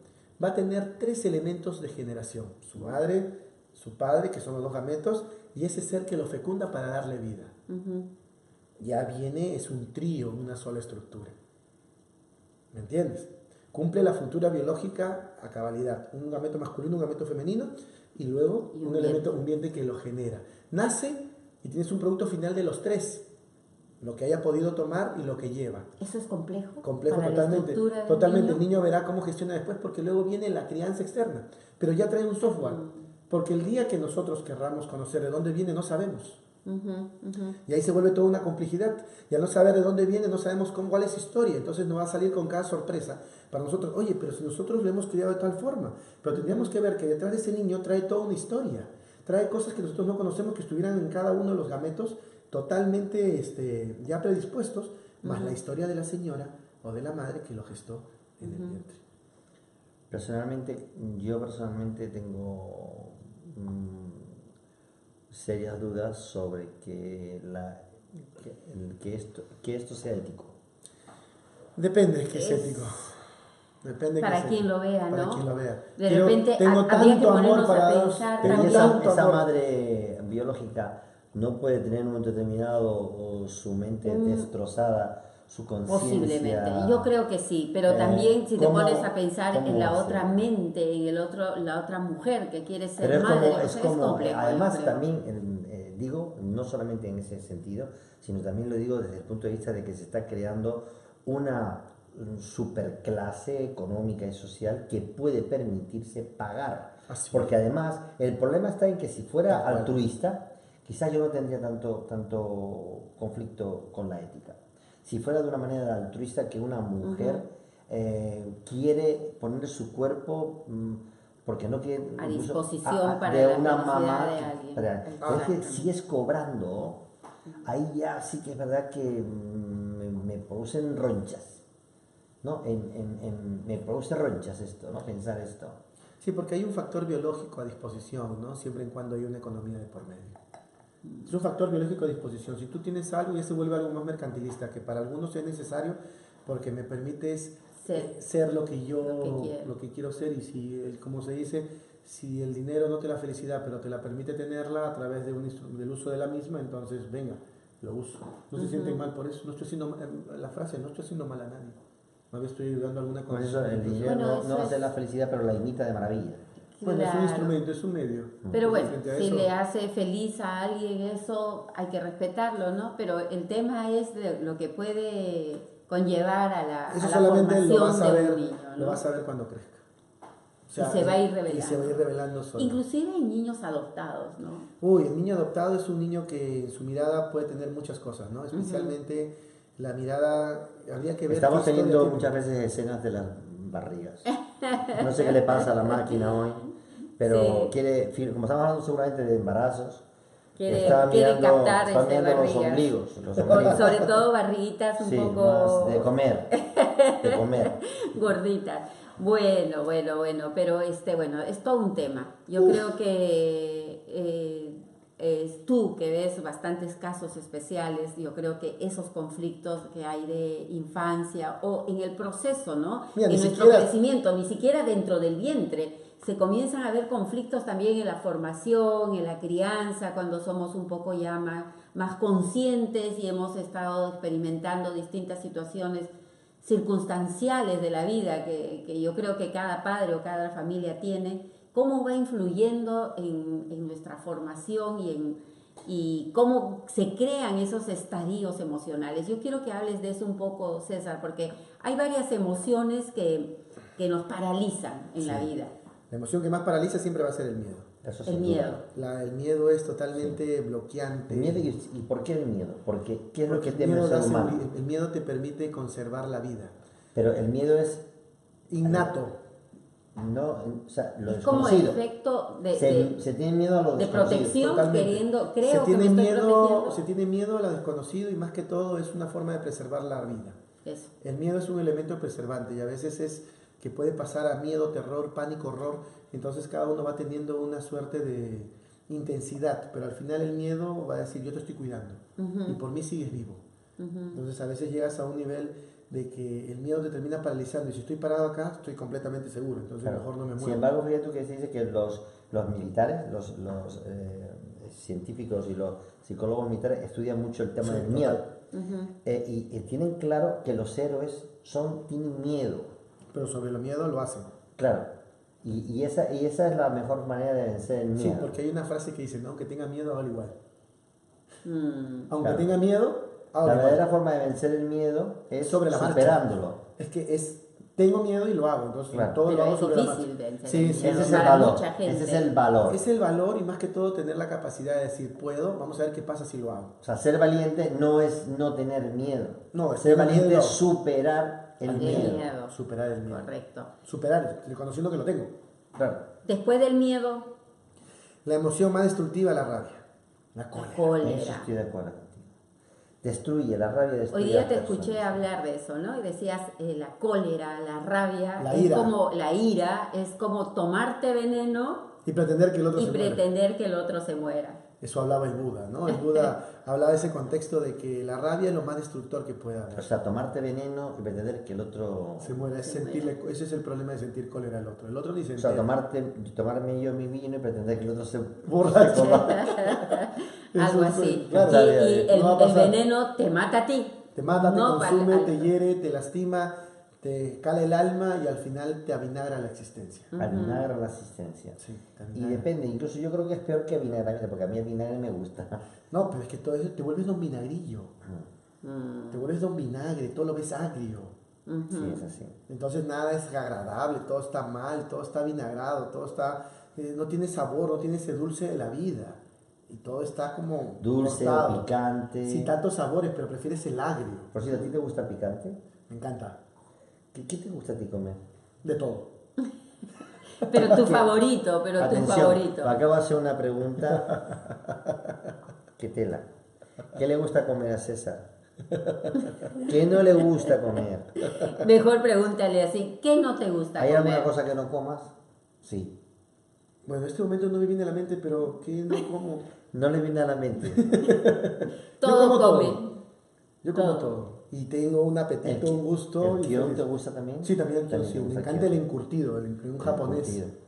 va a tener 3 elementos de generación: su madre, su padre, que son los 2 gametos, y ese ser que lo fecunda para darle vida. Ya viene, es un trío, una sola estructura. ¿Me entiendes? Cumple la funtura biológica a cabalidad. Un gameto masculino, un gameto femenino, y luego un elemento, un vientre que lo genera. Nace y tienes un producto final de los 3. Lo que haya podido tomar y lo que lleva. ¿Eso es complejo? Complejo para totalmente. La Totalmente. niño? El niño verá cómo gestiona después, porque luego viene la crianza externa. Pero ya trae un software. Porque el día que nosotros querramos conocer de dónde viene, no sabemos. Y ahí se vuelve toda una complejidad. Y al no saber de dónde viene, no sabemos cuál es su historia. Entonces nos va a salir con cada sorpresa para nosotros. Oye, pero si nosotros lo hemos criado de tal forma. Pero tendríamos que ver que detrás de ese niño trae toda una historia. Trae cosas que nosotros no conocemos, que estuvieran en cada uno de los gametos totalmente ya predispuestos, más la historia de la señora o de la madre que lo gestó en el vientre. Yo personalmente tengo serias dudas sobre que esto sea ético. Depende de qué es ético. Depende para quien lo vea, ¿no? Para quien lo vea. De repente tengo habría que tanto amor ponernos para a daros, pensar Pero también. esa madre biológica no puede tener un momento determinado o su mente destrozada, su conciencia. Posiblemente, yo creo que sí, pero también si te pones a pensar en la otra mente, en la otra mujer que quiere ser pero madre, es como complejo, además también digo, no solamente en ese sentido, sino también lo digo desde el punto de vista de que se está creando una superclase económica y social que puede permitirse pagar. Porque además el problema está en que si fuera altruista, quizás yo no tendría tanto conflicto con la ética. Si fuera de una manera altruista que una mujer quiere poner su cuerpo porque no quiere a disposición para de la una felicidad mamá de alguien. es que si es cobrando, ahí ya sí que es verdad que me producen ronchas, ¿no? Me produce ronchas esto, ¿no? Pensar esto. Sí, porque hay un factor biológico a disposición, ¿no? Siempre y cuando hay una economía de por medio. Es un factor biológico a disposición. Si tú tienes algo, ya se vuelve algo más mercantilista, que para algunos es necesario porque me permites ser lo que quiero ser. Y si, como se dice, si el dinero no te da felicidad, pero te la permite tenerla a través del uso de la misma, entonces venga, lo uso. No se sienten mal por eso. No estoy haciendo, la frase, no estoy haciendo mal a nadie. No estoy ayudando a alguna cosa. Por eso el dinero no hace la felicidad, pero la imita de maravilla. Bueno, es un instrumento, es un medio. Pero bueno, si le hace feliz a alguien eso, hay que respetarlo, ¿no? Pero el tema es de lo que puede conllevar a la formación lo vas a ver, de un niño, ¿no? Lo vas a ver cuando crezca. O sea, y se va a ir revelando. Y se va a ir revelando solo. Inclusive en niños adoptados, ¿no? Uy, el niño adoptado es un niño que en su mirada puede tener muchas cosas, ¿no? Especialmente la mirada, habría que ver... Estamos teniendo muchas veces escenas de las barrigas. No sé qué le pasa a la máquina hoy, pero como estamos hablando seguramente de embarazos, quiere captar está mirando los ombligos. Sobre todo barriguitas un poco... Más de comer. Gorditas. Bueno, pero es todo un tema. Yo creo que tú que ves bastantes casos especiales, yo creo que esos conflictos que hay de infancia o en el proceso, ¿no? Mira, en ni nuestro siquiera- crecimiento, ni siquiera dentro del vientre, se comienzan a ver conflictos también en la formación, en la crianza, cuando somos un poco ya más conscientes y hemos estado experimentando distintas situaciones circunstanciales de la vida que yo creo que cada padre o cada familia tiene, cómo va influyendo en nuestra formación y cómo se crean esos estadios emocionales. Yo quiero que hables de eso un poco, César, porque hay varias emociones que nos paralizan en la vida. La emoción que más paraliza siempre va a ser el miedo. Eso El sin miedo. duda. El miedo es totalmente bloqueante. El miedo y ¿por qué el miedo? Porque ¿qué es lo Porque que teme el ser humano? el miedo te permite conservar la vida. Pero el miedo es Innato. no, o sea, lo Es como el desconocido. efecto Se tiene miedo a lo de desconocido. protección, Totalmente. queriendo, creo se que tiene me estoy miedo, protegiendo. se tiene miedo a lo desconocido y más que todo es una forma de preservar la vida. Eso. El miedo es un elemento preservante y a veces es que puede pasar a miedo, terror, pánico, horror. Entonces cada uno va teniendo una suerte de intensidad, pero al final el miedo va a decir yo te estoy cuidando y por mí sigues vivo. Entonces a veces llegas a un nivel de que el miedo te termina paralizando y si estoy parado acá estoy completamente seguro, entonces Claro. mejor no me muevo. Sin embargo, fíjate que se dice que los militares, los científicos y los psicólogos militares estudian mucho el tema Sí, del total. miedo. Y tienen claro que los héroes tienen miedo. Pero sobre el miedo lo hacen. Claro. Y esa es la mejor manera de vencer el Sí, miedo. porque hay una frase que dice, no, aunque tenga miedo, hágalo igual. Aunque Claro. tenga miedo, La hágalo verdadera igual. forma de vencer el miedo es Sobre la marcha. superándolo. Es que tengo miedo y lo hago, entonces Claro. todo lo Pero hago es sobre la difícil marcha. vencer Sí, el sí, miedo Ese es sí. el para valor. mucha gente. Ese es el valor. Es el valor y más que todo tener la capacidad de decir, puedo, vamos a ver qué pasa si lo hago. O sea, ser valiente no es no tener miedo. No, es ser tener valiente miedo. es superar el Al miedo. Superar el miedo. Correcto. Superar, reconociendo que lo tengo. Claro. Después del miedo, La emoción más destructiva es la rabia. La la cólera. Eso cólera. estoy de acuerdo contigo. Destruye, la rabia destruye. Hoy a día las te personas. escuché hablar de eso, ¿no? Y decías, la cólera, la rabia, La es ira. como la ira, es como tomarte veneno Y pretender que el otro y se muera. pretender que el otro se muera. Eso hablaba el Buda, ¿no? El Buda hablaba de ese contexto de que la rabia es lo más destructor que puede O haber. sea, tomarte veneno y pretender que el otro... Se muera, es Se sentirle, ese es el problema de sentir cólera al otro. El otro ni se O sea, entera. tomarme yo mi vino y pretender que el otro se Borracho. se coma. Algo Eso es, así. claro. Y el, No va a el pasar. veneno te mata a ti. Te mata, te no consume, al- te hiere, te lastima, te cala el alma y al final te avinagra la existencia. Al vinagre la asistencia. Sí, te Y avinagra. depende, incluso yo creo que es peor que vinagre, porque a mí el vinagre me gusta. No, pero es que todo eso te vuelves don vinagrillo. Mm, Te vuelves don vinagre, todo lo ves agrio. Sí, es así. Entonces nada es agradable, todo está mal, todo está vinagrado, todo está, no tiene sabor, no tiene ese dulce de la vida. Y todo está como Dulce, cortado. picante. Sí, tantos sabores, pero prefieres el agrio. Por cierto, ¿a ti te gusta picante? Me encanta. ¿Qué te gusta a ti comer? De todo. Pero tu favorito, pero tu Atención, favorito. acabo de hacer una pregunta. ¿Qué tela? ¿Qué le gusta comer a César? ¿Qué no le gusta comer? Mejor pregúntale así, ¿qué no te gusta ¿Hay comer? alguna cosa que no comas? Sí. Bueno, en este momento no me viene a la mente, pero ¿qué no como? No le viene a la mente. Todo como come. todo. Yo como Todo. todo. Y tengo un apetito, un gusto. ¿El y kion feliz. te gusta también? Sí, también el kion, También sí. te Me gusta encanta el kion. encurtido, un japonés. Encurtido.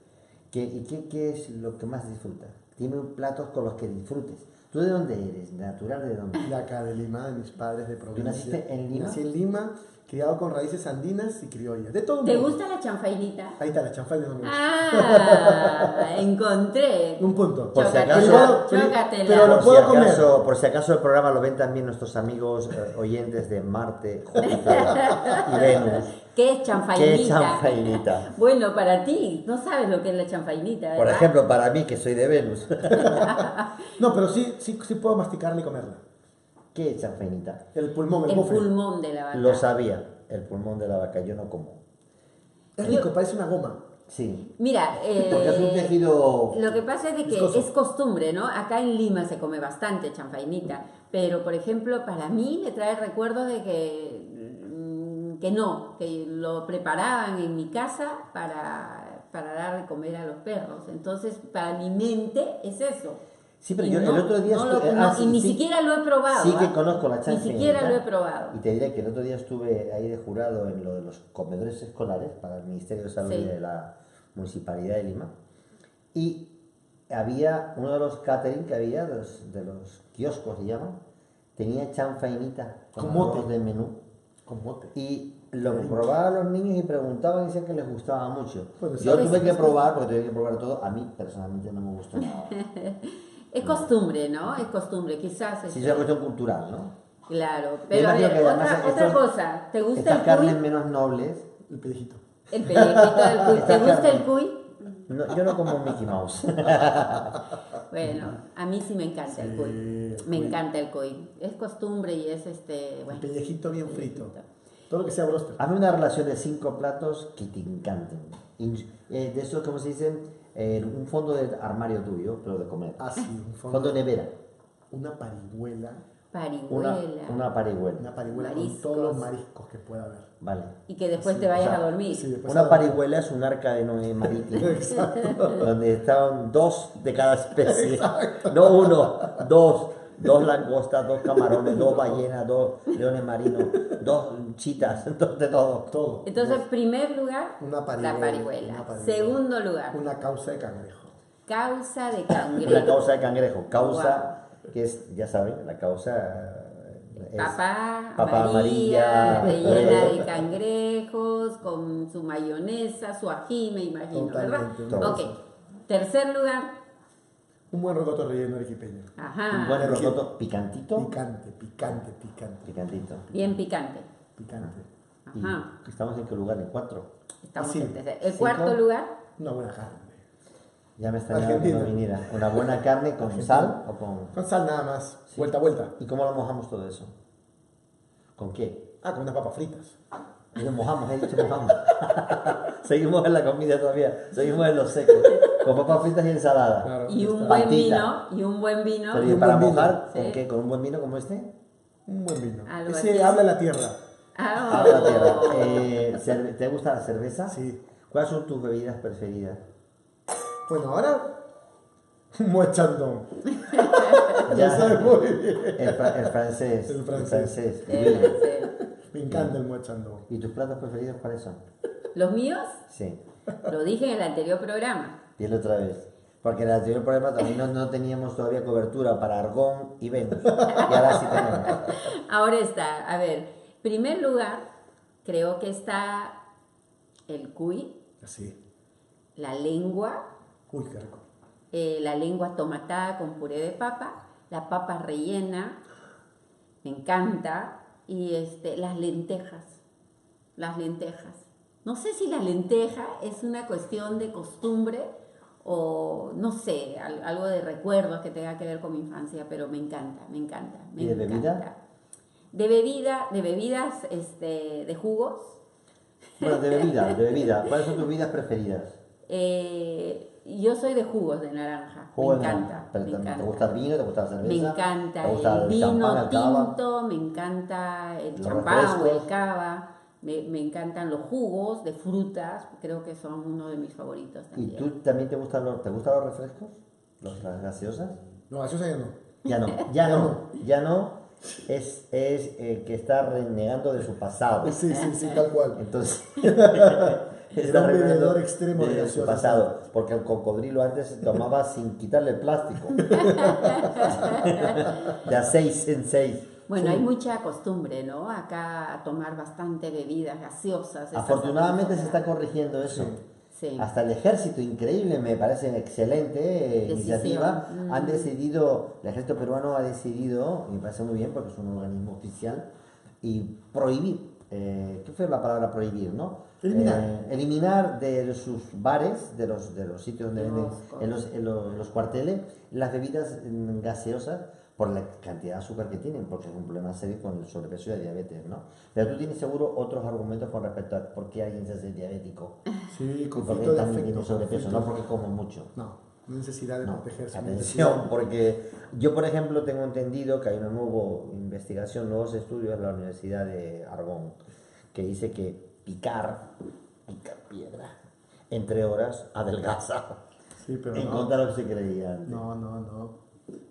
¿Qué es lo que más disfrutas? Dime platos con los que disfrutes. ¿Tú de dónde eres? ¿Natural de dónde? De acá, de Lima, de mis padres de provincia. naciste en Lima? Nací en Lima, criado con raíces andinas y criollas. De todo un ¿Te poco. gusta la chanfainita? Ahí está, la chanfaina no me gusta. Ah, encontré. Un punto. Por si Chócatela, acaso- chócatela. pero lo puedo comer. Por si acaso el programa lo ven también nuestros amigos oyentes de Marte, Júpiter y Venus. ¿Qué es chanfainita? ¿Qué es chanfainita? Bueno, para ti, no sabes lo que es la chanfainita, Por ¿verdad? ejemplo, para mí que soy de Venus. No, pero sí puedo masticarla y comerla. ¿Qué es chanfainita? El pulmón, el El mofle. pulmón de la vaca. Lo sabía, el pulmón de la vaca, yo no como. Es rico, parece una goma. Sí, Mira, porque es un tejido... lo que pasa es de que Viscoso. es costumbre, ¿no? Acá en Lima se come bastante chanfainita, pero por ejemplo, para mí me trae recuerdos de que no, que lo preparaban en mi casa para para dar de comer a los perros. Entonces, para mi mente es eso. Sí, pero Y yo no- el otro día no lo- estuve... no, sí, y ni sí. siquiera lo he probado. Sí que ¿ah? conozco la Ni chanza siquiera infinita. lo he probado. Y te diré que el otro día estuve ahí de jurado en lo de los comedores escolares para el Ministerio de Salud Sí. de la Municipalidad de Lima. Y había uno de los catering que había, de los kioscos, se llaman, tenía chanfainita con Con mote. arroz de menú. Con mote. Y lo probaban los niños y preguntaban y decían que les gustaba mucho. Bueno, Yo ¿sabes? tuve que probar, porque tuve que probar todo. A mí personalmente no me gustó nada. Es costumbre, ¿no? Es costumbre, quizás. Sí, es una cuestión cultural, ¿no? Claro, pero a imagino ver, que además otra estos- cosa. ¿Te gusta Estas el carnes cuy? menos nobles. El pellejito. El pellejito del cuy. ¿Te Esta gusta carne. el cuy? No, yo no como Mickey Mouse. Bueno, a mí sí me encanta el Sí, cuy. el Me cuy. encanta el cuy. Es costumbre y es El bueno. pellejito bien frito. Todo lo que sea broster. Hazme una relación de 5 platos que te encanten. De eso, como se dice, un fondo de armario tuyo, pero de comer. Así, un Fondo de nevera. Una parihuela. Parihuela. Una parihuela. Una parihuela Mariscos. con todos los mariscos que pueda haber. Vale. Y que después Sí, te vayas o sea, a dormir. Sí, después Una a- parihuela es un arca de Noé marítimo. Exacto. Donde estaban 2 de cada especie. No uno, 2. 2 langostas, 2 camarones, 2 ballenas, 2 leones marinos, 2 chitas, 2 de todo. Todo. Entonces, primer lugar, Una parihuela, la parihuela. una parihuela. Segundo lugar, Una causa de cangrejo. causa de Una cangrejo. causa de cangrejo. Causa, que es, ya saben, la causa es Papá, papa amarilla, amarilla, rellena de cangrejos, con su mayonesa, su ají, me imagino, Totalmente, ¿verdad? todo Ok. eso. Tercer lugar, Un buen rocoto relleno arequipeño. un buen ajá, rocoto picantito. Picante, picante, picante. Picantito. bien picante. Picante. ¿Y Ajá. estamos en qué lugar? ¿En 4? Estamos Sí. en tercer. El 5. cuarto lugar, Una buena carne. Ya me extrañaba que Argentina. no viniera. Una buena carne con Argentina. sal o con... Con sal nada más. Sí. Vuelta a vuelta. ¿Y cómo lo mojamos todo eso? ¿Con qué? Ah, con unas papas fritas. Y lo mojamos, he dicho mojamos. Seguimos en la comida todavía, seguimos en los secos. Con papas fritas y ensalada. Claro. y un está. buen Pantita. vino, y un buen vino. Pero Y ¿y un para buen vino. mojar, Sí. ¿con qué? ¿Con un buen vino como este? Un buen vino. Algo Ese así. habla la tierra. Ah, Ahora tierra. oh. ¿Te gusta la cerveza? Sí. ¿Cuáles son tus bebidas preferidas? Bueno, ahora. Un Moet Chandon. Ya. Ya sabes muy bien. El francés. El francés. Sí, Bien. sí. Me encanta el Moet Chandon. ¿Y tus platos preferidos cuáles son? Los míos, Sí. lo dije en el anterior programa. Dilo otra vez. Porque en el anterior programa también no teníamos todavía cobertura para Argón y Venus. Y ahora sí tenemos. Ahora está, a ver, primer lugar, creo que está el cuy, Así. la lengua, Uy, qué rico. la lengua tomatada con puré de papa, la papa rellena, me encanta, y las lentejas, las lentejas. No sé si la lenteja es una cuestión de costumbre o no sé, algo de recuerdos que tenga que ver con mi infancia, pero me encanta, me encanta, me ¿Y de bebida? encanta. De bebidas, de jugos. Bueno, de bebida. ¿Cuáles son tus bebidas preferidas? Yo soy de jugos de naranja, Jugo me de encanta, naranja. Pero me ¿te encanta. gusta el vino? ¿Te gusta la cerveza? Me encanta ¿Te gusta el vino champán, el cava? tinto, me encanta el Los champán o el refrescos. cava, me encantan los jugos de frutas, creo que son uno de mis favoritos ¿Y también. tú también te gustan los refrescos? ¿Las gaseosas? No, gaseosa ya no. Ya no, ya no. Es que está renegando de su pasado. Sí, sí, sí, tal cual. Entonces, Era un renegando bebedor extremo de su gaseosas. pasado. Porque el cocodrilo antes se tomaba sin quitarle el plástico. De a 6 en 6. Bueno, hay mucha costumbre, ¿no? Acá a tomar bastante bebidas gaseosas. estas Afortunadamente se está azucaradas. corrigiendo eso. Sí. Hasta el ejército, increíble, me parece excelente Decisión. iniciativa. Mm. Han decidido, el ejército peruano ha decidido, y me parece muy bien porque es un organismo oficial, y prohibir, ¿qué fue la palabra prohibir, no? Eliminar. Eliminar de sus bares, de los sitios donde venden, Kioscos. en los cuarteles, las bebidas gaseosas por la cantidad de azúcar que tienen, porque es un problema serio con el sobrepeso y la diabetes, ¿no? Pero tú tienes seguro otros argumentos con respecto a por qué alguien se hace diabético. Sí, Y porque conflicto de también afecto. tiene sobrepeso, conflicto. no porque como mucho. No, necesidad de No, protegerse. atención, porque yo, por ejemplo, tengo entendido que hay una nueva investigación, nuevos estudios en la Universidad de Argonne, que dice que picar piedra, entre horas, adelgaza. Sí, pero En no. contra de lo que se creía antes. No.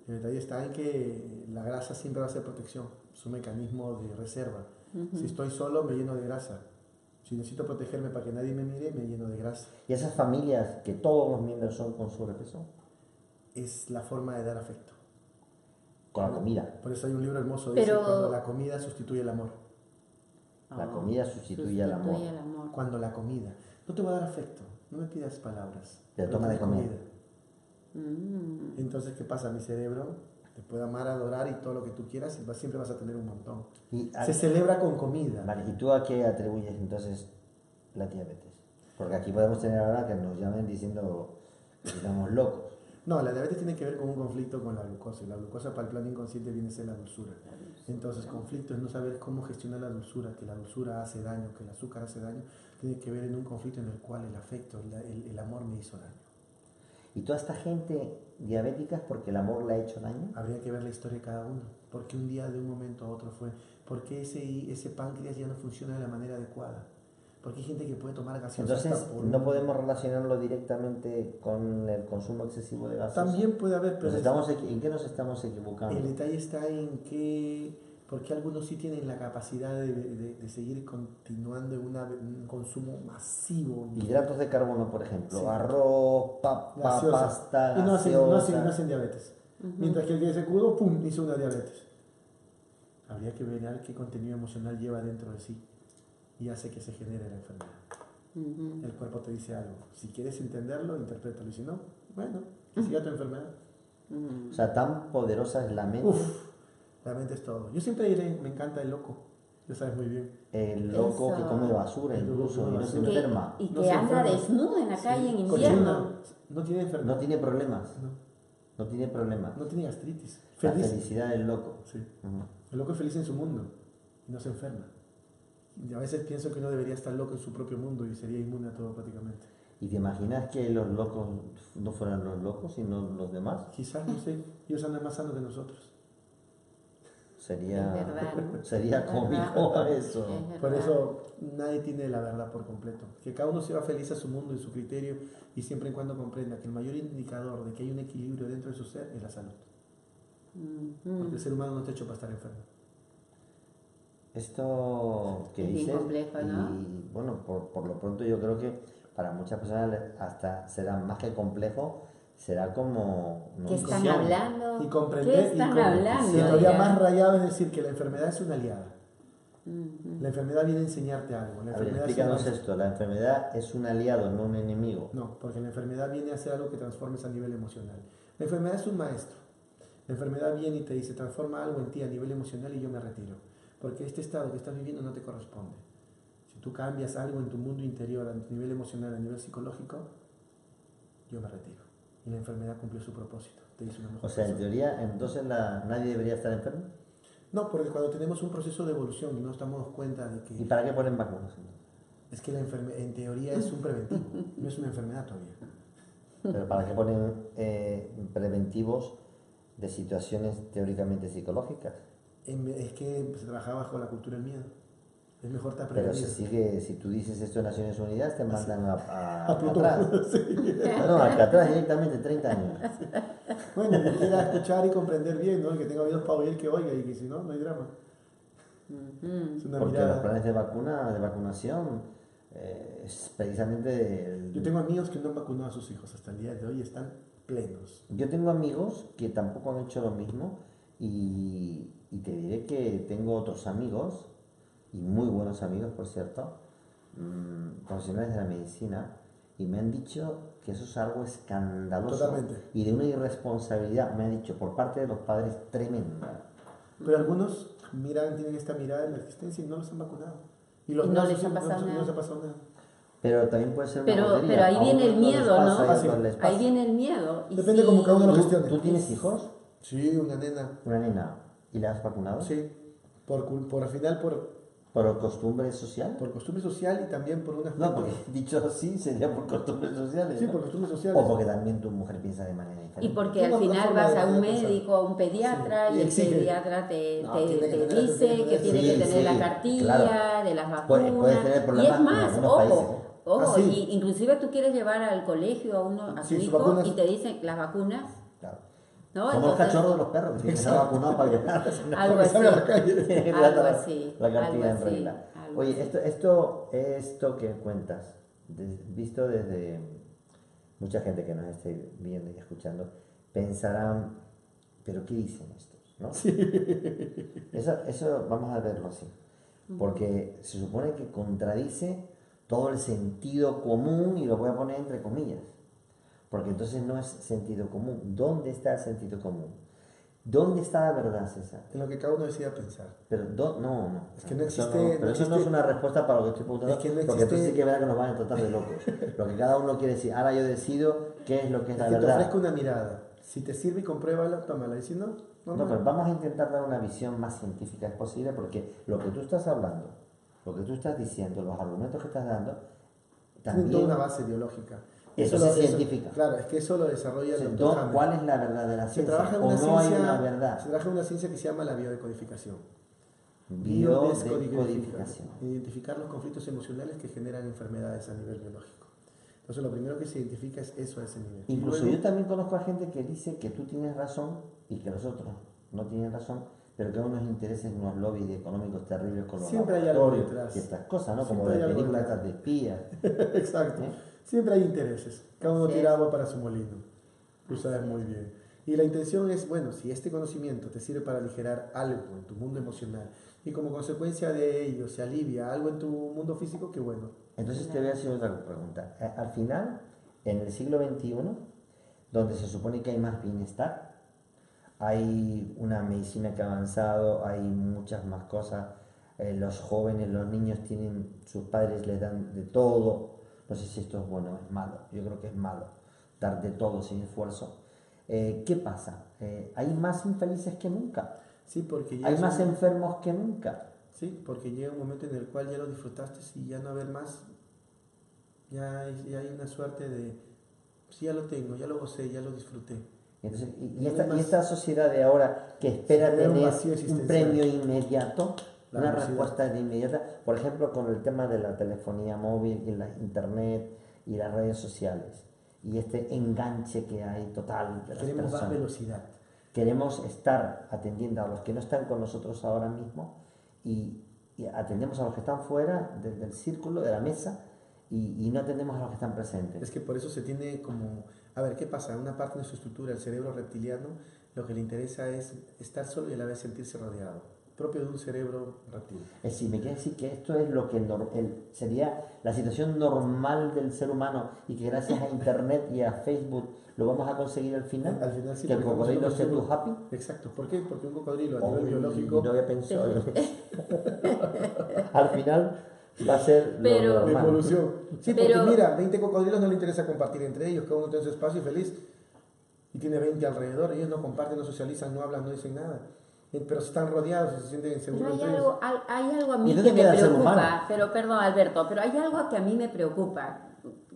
El detalle está en que la grasa siempre va a ser protección, es un mecanismo de reserva. Si estoy solo, me lleno de grasa. Si necesito protegerme para que nadie me mire, me lleno de grasa. Y esas familias que todos los miembros son con sobrepeso, Es la forma de dar afecto. con la comida. Por eso hay un libro hermoso que dice Pero- cuando la comida sustituye el amor. La comida sustituye al amor. Sustituye al amor. Cuando la comida. No te va a dar afecto, no me pidas palabras. Pero toma de tienes comer. Mm. Entonces, ¿qué pasa? Mi cerebro te puede amar, adorar y todo lo que tú quieras y siempre vas a tener un montón. Y, Se celebra con comida. vale, ¿y tú a qué atribuyes entonces la diabetes? Porque aquí podemos tener ahora que nos llamen diciendo que estamos locos. No, la diabetes tiene que ver con un conflicto con la glucosa. Y la glucosa para el plano inconsciente viene a ser la dulzura. Entonces, conflicto es no saber cómo gestionar la dulzura, que la dulzura hace daño, que el azúcar hace daño. Tiene que ver en un conflicto en el cual el afecto, el amor me hizo daño. ¿Y toda esta gente diabética es porque el amor le ha hecho daño? Habría que ver la historia de cada uno. ¿Por qué un día de un momento a otro fue? ¿Por qué ese páncreas ya no funciona de la manera adecuada? Porque hay gente que puede tomar gaseosa Entonces, hasta por no podemos relacionarlo directamente con el consumo excesivo de gases. También puede haber, pero ¿En qué nos estamos equivocando? el detalle está en que, porque algunos sí tienen la capacidad de seguir continuando en un consumo masivo. Hidratos de carbono, por ejemplo, Sí. arroz, papa, Gaseosa. pasta, Y no gaseosa. hacen diabetes. Mientras que el que se curó, ¡pum!, hizo una diabetes. Habría que ver qué contenido emocional lleva dentro de sí y hace que se genere la enfermedad. El cuerpo te dice algo. Si quieres entenderlo, interprétalo. Y si no, bueno, que siga tu enfermedad. O sea, tan poderosa es la mente. Uf, la mente es todo. Yo siempre diré, me encanta el loco. Lo sabes muy bien. El loco Eso. que come basura El loco incluso come y no se basura. enferma. Y No que se anda enferma. desnudo en la calle en Cochino. invierno. No tiene enfermedad. No tiene problemas. No, No tiene problemas. no tiene gastritis. La Feliz. felicidad del loco. Sí. Ujú. El loco es feliz en su mundo y no se enferma. Y a veces pienso que no debería estar loco en su propio mundo y sería inmune a todo prácticamente. ¿Y te imaginas que los locos no fueran los locos, sino los demás? Quizás, no sé, ellos andan más sanos que nosotros. Sería, Es verdad, ¿no? sería Es cómico verdad. eso. Es Por verdad. eso nadie tiene la verdad por completo. Que cada uno sea feliz a su mundo y su criterio y siempre y cuando comprenda que el mayor indicador de que hay un equilibrio dentro de su ser es la salud. Porque el ser humano no está hecho para estar enfermo. Esto que Es bien dices, complejo, ¿no? y bueno, por lo pronto yo creo que para muchas personas hasta será más que complejo, será como una ¿Qué están obsesión. hablando? Y comprender. ¿Qué están y hablando? todavía ya? más rayado es decir que la enfermedad es una aliada. Ujú. La enfermedad viene a enseñarte algo. La A ver, enfermedad es un explícanos maestro. esto, la enfermedad es un aliado, no un enemigo. No, porque la enfermedad viene a hacer algo que transformes a nivel emocional. La enfermedad es un maestro. La enfermedad viene y te dice, transforma algo en ti a nivel emocional y yo me retiro. Porque este estado que estás viviendo no te corresponde. Si tú cambias algo en tu mundo interior, a nivel emocional, a nivel psicológico, yo me retiro. Y la enfermedad cumplió su propósito. Te hizo una mejor O sea, en persona. teoría, entonces nadie debería estar enfermo. No, porque cuando tenemos un proceso de evolución y no nos damos cuenta de ¿Y que para qué ponen vacunas entonces? es que la enfermedad en teoría es un preventivo, no es una enfermedad todavía. Pero ¿para qué ponen preventivos de situaciones teóricamente psicológicas? Es que se trabaja bajo la cultura del miedo. Es mejor estar Pero prevenido. se sigue, si tú dices esto en Naciones Unidas, te mandan a A Plutón. atrás. Sí. No, atrás directamente, 30 años. Bueno, que quiera escuchar y comprender bien, ¿no? Que tenga oídos para oír, que oiga, y que si no, no hay drama. Ujú. Es una Porque los mirada. planes de vacunación, es precisamente... Yo tengo amigos que no han vacunado a sus hijos hasta el día de hoy, están plenos. Yo tengo amigos que tampoco han hecho lo mismo y te diré que tengo otros amigos, y muy buenos amigos por cierto, profesionales de la medicina, y me han dicho que eso es algo escandaloso Totalmente. y de una irresponsabilidad, me han dicho, por parte de los padres tremenda. Pero algunos tienen esta mirada de la existencia y no los han vacunado. Y los Y no nuevos les ha no pasado no les nada. ha pasado nada. Pero también puede ser una Pero bobería. ahí A viene unos el no les miedo, pasa, ¿no? a otros les pasa. Ahí viene el miedo. Y Depende si- como cada uno lo gestione. ¿Tú tienes hijos? Sí, una nena. Una nena. ¿Y la has vacunado? Sí. Al final, ¿Por costumbre social? por costumbre social y también por un No, aspecto. porque dicho así sería por costumbres sociales. Sí, ¿no? por costumbres sociales. O porque también tu mujer piensa de manera diferente. Y porque Una al final forma vas de a un pensar. médico, a un pediatra, Sí, y y el exige. pediatra te No, tiene que tener- dice tiene que que tener- tiene Sí, que tener sí, la cartilla claro. de las Puede vacunas. tener Y problemas es en más, algunos ojo, países, ¿eh? Ojo, sí. y inclusive tú quieres llevar al colegio a tu Sí, sus hijo vacunas. y te dicen las vacunas, Claro. ¿no? Como los Entonces, cachorros de los perros que tienen que estar Exacto. vacunados para viajar. algo Para que salga a la así. calle. Tienen que Algo estar así, la algo cartilla en así, regla. algo Oye, así. esto que cuentas, visto desde mucha gente que nos esté viendo y escuchando, pensarán, ¿pero qué dicen estos? ¿No? Eso vamos a verlo así, porque se supone que contradice todo el sentido común y lo voy a poner entre comillas, porque entonces no es sentido común. ¿Dónde está el sentido común? ¿Dónde está la verdad, César? En lo que cada uno decida pensar. Pero no. Es que no Eso existe. pero eso no es una respuesta para lo que estoy preguntando, Es que no porque entonces sí existe. que verá que nos van a tratar de locos. Lo que cada uno quiere decir, ahora yo decido qué es lo que es Es la que te verdad. ofrezco una mirada. Si te sirve y compruébala, tómala. Y si no, No, normal. pero vamos a intentar dar una visión más científica es posible, porque lo que tú estás hablando, lo que tú estás diciendo, los argumentos que estás dando, Tienen toda también una base biológica. eso lo- es científica. Claro, es que eso lo desarrolla O sea, el doctor Hammer. ¿cuál es la verdadera Se ciencia? trabaja en ¿O una no hay ciencia, una verdad? se trabaja en una ciencia que se llama la biodecodificación. Biodescodificación. Identificar los conflictos emocionales que generan enfermedades a nivel biológico. Entonces lo primero que se identifica es eso a ese nivel. Y Incluso luego- yo también conozco a gente que dice que tú tienes razón y que los otros no tienen razón, pero que hay unos intereses, unos lobbies económicos terribles con los Siempre hay algo laboratorios detrás. y estas cosas, ¿no? Como Siempre de hay algo películas detrás. estas de espías. Exacto. ¿Eh? Siempre hay intereses. Cada uno Así tira es. agua para su molino. Tú sabes muy bien. Y la intención es, bueno, si este conocimiento te sirve para aligerar algo en tu mundo emocional y como consecuencia de ello se alivia algo en tu mundo físico, qué bueno. Entonces te voy a hacer otra pregunta. Al final, en el siglo XXI, donde se supone que hay más bienestar, hay una medicina que ha avanzado, hay muchas más cosas, los jóvenes, los niños tienen, sus padres les dan de todo. No sé si esto es bueno o es malo, yo creo que es malo, dar de todo sin esfuerzo. ¿Qué pasa? Hay más infelices que nunca, Sí, porque ya hay es más un- enfermos que nunca. Sí, porque llega un momento en el cual ya lo disfrutaste y ya no haber más, ya hay una suerte de, sí, ya lo tengo, ya lo gocé, ya lo disfruté. Entonces, Además, y esta sociedad de ahora que espera se crea un tener vacío un existencial. premio inmediato, La una velocidad. respuesta de inmediata, por ejemplo, con el tema de la telefonía móvil y la internet y las redes sociales y este enganche que hay total de las Queremos más personas. velocidad. Queremos estar atendiendo a los que no están con nosotros ahora mismo y atendemos a los que están fuera del círculo, de la mesa y no atendemos a los que están presentes. Es que por eso se tiene como, a ver, ¿qué pasa? Una parte de su estructura, el cerebro reptiliano, lo que le interesa es estar solo y a la vez sentirse rodeado, propio de un cerebro reptil. Es decir, me quiere decir que esto es lo que sería la situación normal del ser humano y que gracias a Internet y a Facebook lo vamos a conseguir al final. Al final sí, que el porque cocodrilo estamos sea en un too cerebro- happy. Exacto, ¿por qué? Porque un cocodrilo a Uy, nivel biológico no había pensado. Al final va a ser Pero- lo de normal. evolución. Sí, porque Pero- mira, 20 cocodrilos no le interesa compartir entre ellos, cada uno tiene su espacio feliz y tiene 20 alrededor, ellos no comparten, no socializan, no hablan, no dicen nada. Pero están rodeados y se sienten Pero seguros hay entre ellos. algo a ¿Y mí dónde que me queda el ser preocupa, humano? pero perdón Alberto, pero hay algo que a mí me preocupa.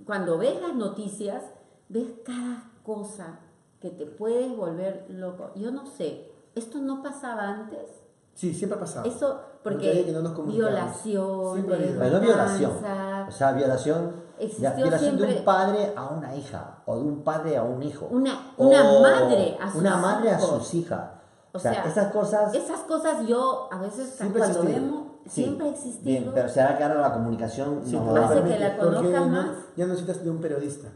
Cuando ves las noticias, ves cada cosa que te puedes volver loco. Yo no sé, ¿esto no pasaba antes? Sí, siempre ha pasado. Eso, Porque hay porque que no nos comunicamos. violaciones, Siempre ha habido. Pero no violación. matanzas, O sea, violación, Existió violación de siempre- un padre a una hija o de un padre a un hijo. una O madre a sus una madre a hijos. sus hijas. O O sea, sea, esas cosas Esas cosas yo a veces Siempre ha cuando existido. vemos, sí, siempre ha bien, existido. pero será que ahora la comunicación Sí, nos te da- lo hace que permite, la porque conozcas no- más. ya no necesitas de un periodista.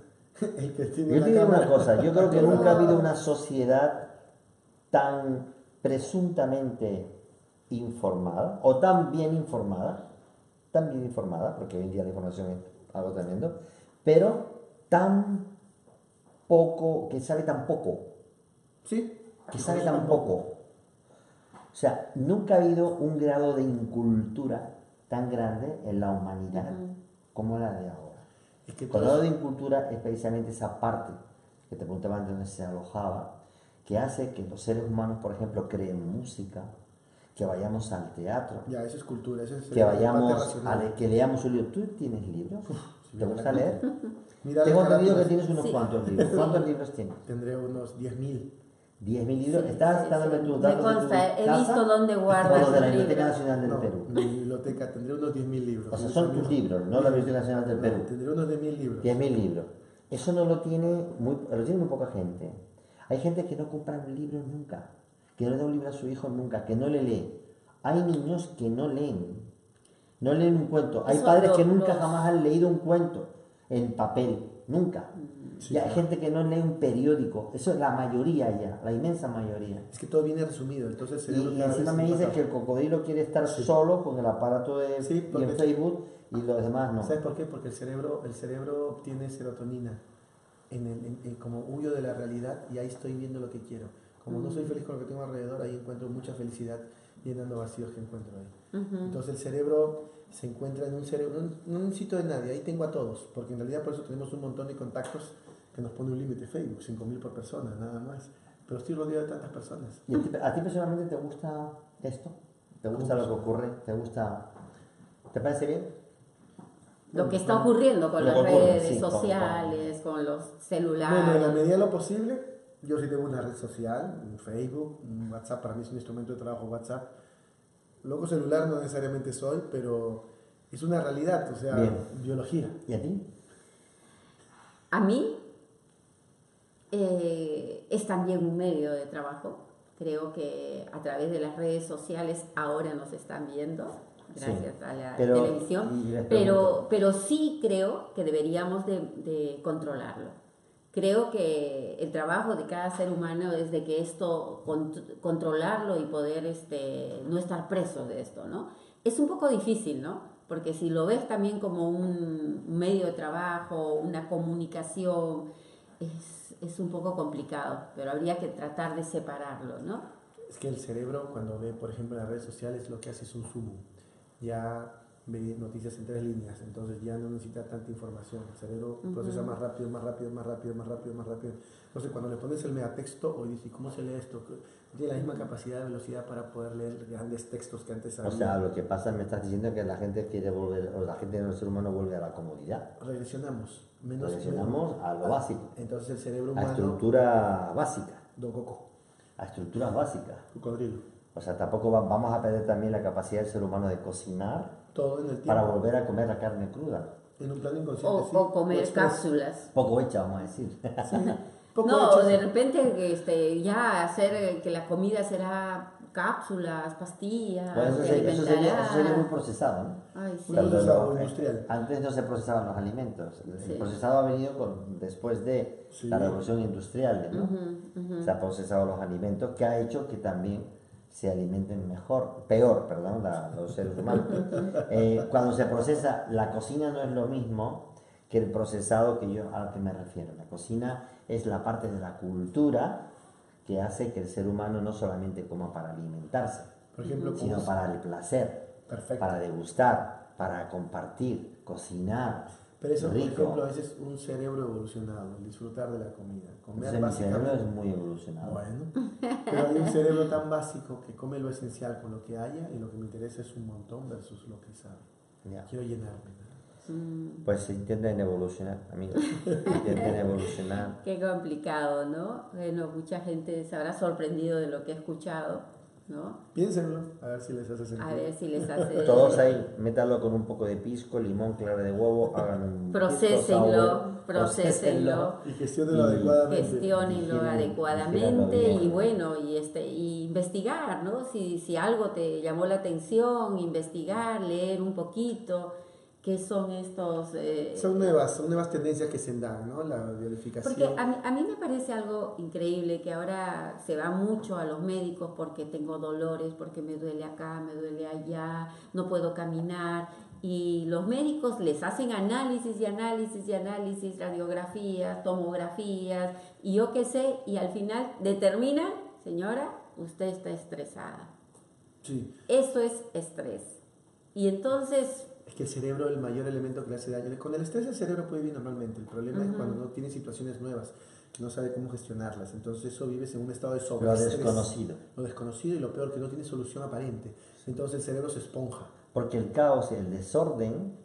El que tiene Yo una te digo una cámara. cosa, yo creo que Pero- nunca ha habido una sociedad tan presuntamente informada o tan bien informada, porque hoy en día la información es algo tremendo, pero tan poco, que sabe tan poco, Sí. que sabe tan poco. O sea, nunca ha habido un grado de incultura tan grande en la humanidad como la de ahora. Es que Con todo grado de incultura es precisamente esa parte que te preguntaba antes donde se alojaba, que hace que los seres humanos, por ejemplo, creen música, que vayamos al teatro, ya, eso es cultura, eso es que la parte vayamos racional. que leamos un libro. ¿Tú tienes libros? si ¿Te bien gusta la- leer? Mira Tengo las entendido que carátulas. tienes unos Sí. cuantos libros. ¿Cuántos libros tienes? Tendré unos 10.000. 10.000 libros. Sí, Estás sí, dándome sí. tus Me datos de tu consta, he casa visto dónde o guardas los de la tus Biblioteca libros. Nacional del No, Perú. en mi biblioteca tendré unos 10.000 libros. O sea, Mis son tus amigos- libros, no la Biblioteca Nacional del No, Perú. tendré unos 10.000 libros. 10.000 libros. Eso no lo tiene muy poca gente. Hay gente que no compra un libro nunca, que no le da un libro a su hijo nunca, que no le lee. Hay niños que no leen un cuento. Hay Eso padres que lo- nunca los- jamás han leído un cuento en papel, nunca. Sí, Y hay claro. gente que no lee un periódico, eso es la mayoría ya, la inmensa mayoría. Es que todo viene resumido, entonces el cerebro Y cada vez encima me es dices más que el cocodrilo quiere estar solo con el aparato Sí, y porque- en Facebook y los demás no. ¿Sabes por qué? Porque el cerebro obtiene serotonina como huyo de la realidad y ahí estoy viendo lo que quiero. Como no soy feliz con lo que tengo alrededor, ahí encuentro mucha felicidad llenando vacíos que encuentro ahí. Entonces el cerebro se encuentra en un sitio de nadie, ahí tengo a todos, porque en realidad por eso tenemos un montón de contactos que nos pone un límite Facebook, 5.000 por persona, nada más. Pero estoy rodeado de tantas personas. ¿Y a ti personalmente te gusta esto? ¿Te gusta lo que ocurre? ¿Te parece bien? Lo que está ocurriendo con Lo las que ocurre, redes sí, sociales, con los Bueno, en la celulares. medida de lo posible, yo sí tengo una red social, un Facebook, un WhatsApp, para mí es un instrumento de trabajo WhatsApp. Loco celular no necesariamente soy, pero es una realidad, o sea, Bien. biología. ¿Y a ti? A mí es también un medio de trabajo. Creo que a través de las redes sociales ahora nos están viendo, gracias Sí, a la pero- y televisión, les pregunto. pero sí creo que deberíamos de controlarlo. Creo que el trabajo de cada ser humano es de que esto, controlarlo y poder no estar preso de esto, ¿no? Es un poco difícil, ¿no? Porque si lo ves también como un medio de trabajo, una comunicación, es un poco complicado, pero habría que tratar de separarlo, ¿no? Es que el cerebro, cuando ve, por ejemplo, en las redes sociales, lo que hace es un zoom. Ya ve noticias en 3 líneas, entonces ya no necesita tanta información. El cerebro procesa más rápido, más rápido, más rápido, más rápido, más rápido. Entonces, cuando le pones el megatexto, o dices, ¿cómo se lee esto? Tiene la misma capacidad de velocidad para poder leer grandes textos que antes había. O sea, lo que pasa, me estás diciendo que la gente quiere volver, o la gente del ser humano vuelve a la comodidad. Regresionamos. Regresionamos a lo básico, Entonces, el cerebro a humano. estructura básica, Don Coco, a estructuras básicas. cocodrilo. O sea, tampoco vamos a perder también la capacidad del ser humano de cocinar Todo en el tiempo. para volver a comer la carne cruda. En un plano inconsciente. sí, O comer express. cápsulas. Poco hecha, vamos a decir. Sí, poco No, hecho, de sí. repente ya hacer que la comida será cápsulas, pastillas, Bueno, te eso sería muy alimentará. procesado, ¿no? Ay, sí. Pero Procesado, industrial. Antes no se procesaban los alimentos. El Sí. procesado ha venido después de Sí. la revolución industrial, ¿no? Se ha procesado los alimentos, que ha hecho que también se alimenten peor, perdón, los seres humanos. Cuando se procesa, la cocina no es lo mismo que el procesado a lo que me refiero. La cocina es la parte de la cultura que hace que el ser humano no solamente coma para alimentarse, Por ejemplo, sino como- para el placer, Perfecto. para degustar, para compartir, cocinar. Pero eso, rico. por ejemplo, ese es un cerebro evolucionado, el disfrutar de la comida. Comer Entonces, mi cerebro básicamente. es muy evolucionado. Bueno, pero hay un cerebro tan básico que come lo esencial con lo que haya y lo que me interesa es un montón versus lo que sabe. Ya. Quiero llenarme. ¿no? Pues intenten evolucionar, amigos. Intenten evolucionar. Qué complicado, ¿no? Bueno, mucha gente se habrá sorprendido de lo que ha escuchado, ¿no? Piénsenlo, a ver si les hace sentido. A ver si les hace... Todos ahí, métanlo con un poco de pisco, limón, clara de huevo, hagan un Procesenlo, procesenlo. Y gestionenlo Y adecuadamente. Gestionenlo Digírenlo adecuadamente bien. y bueno, y investigar, ¿no? Si algo te llamó la atención, investigar, leer un poquito, qué son estos... Son nuevas tendencias que se dan, ¿no? La verificación. Porque a mí me parece algo increíble que ahora se va mucho a los médicos porque tengo dolores, porque me duele acá, me duele allá, no puedo caminar. Y los médicos les hacen análisis y análisis y análisis, radiografías, tomografías y yo qué sé, y al final determinan, señora, usted está estresada. Sí. Eso es estrés. Y entonces... Es que el cerebro es el mayor elemento que le hace daño. Con el estrés el cerebro puede vivir normalmente. El problema es cuando no tiene situaciones nuevas, que no sabe cómo gestionarlas. Entonces eso vives en un estado de Lo sobreestrés. desconocido. Lo desconocido y lo peor, que no tiene solución aparente. Entonces el cerebro se esponja. Porque el caos y el desorden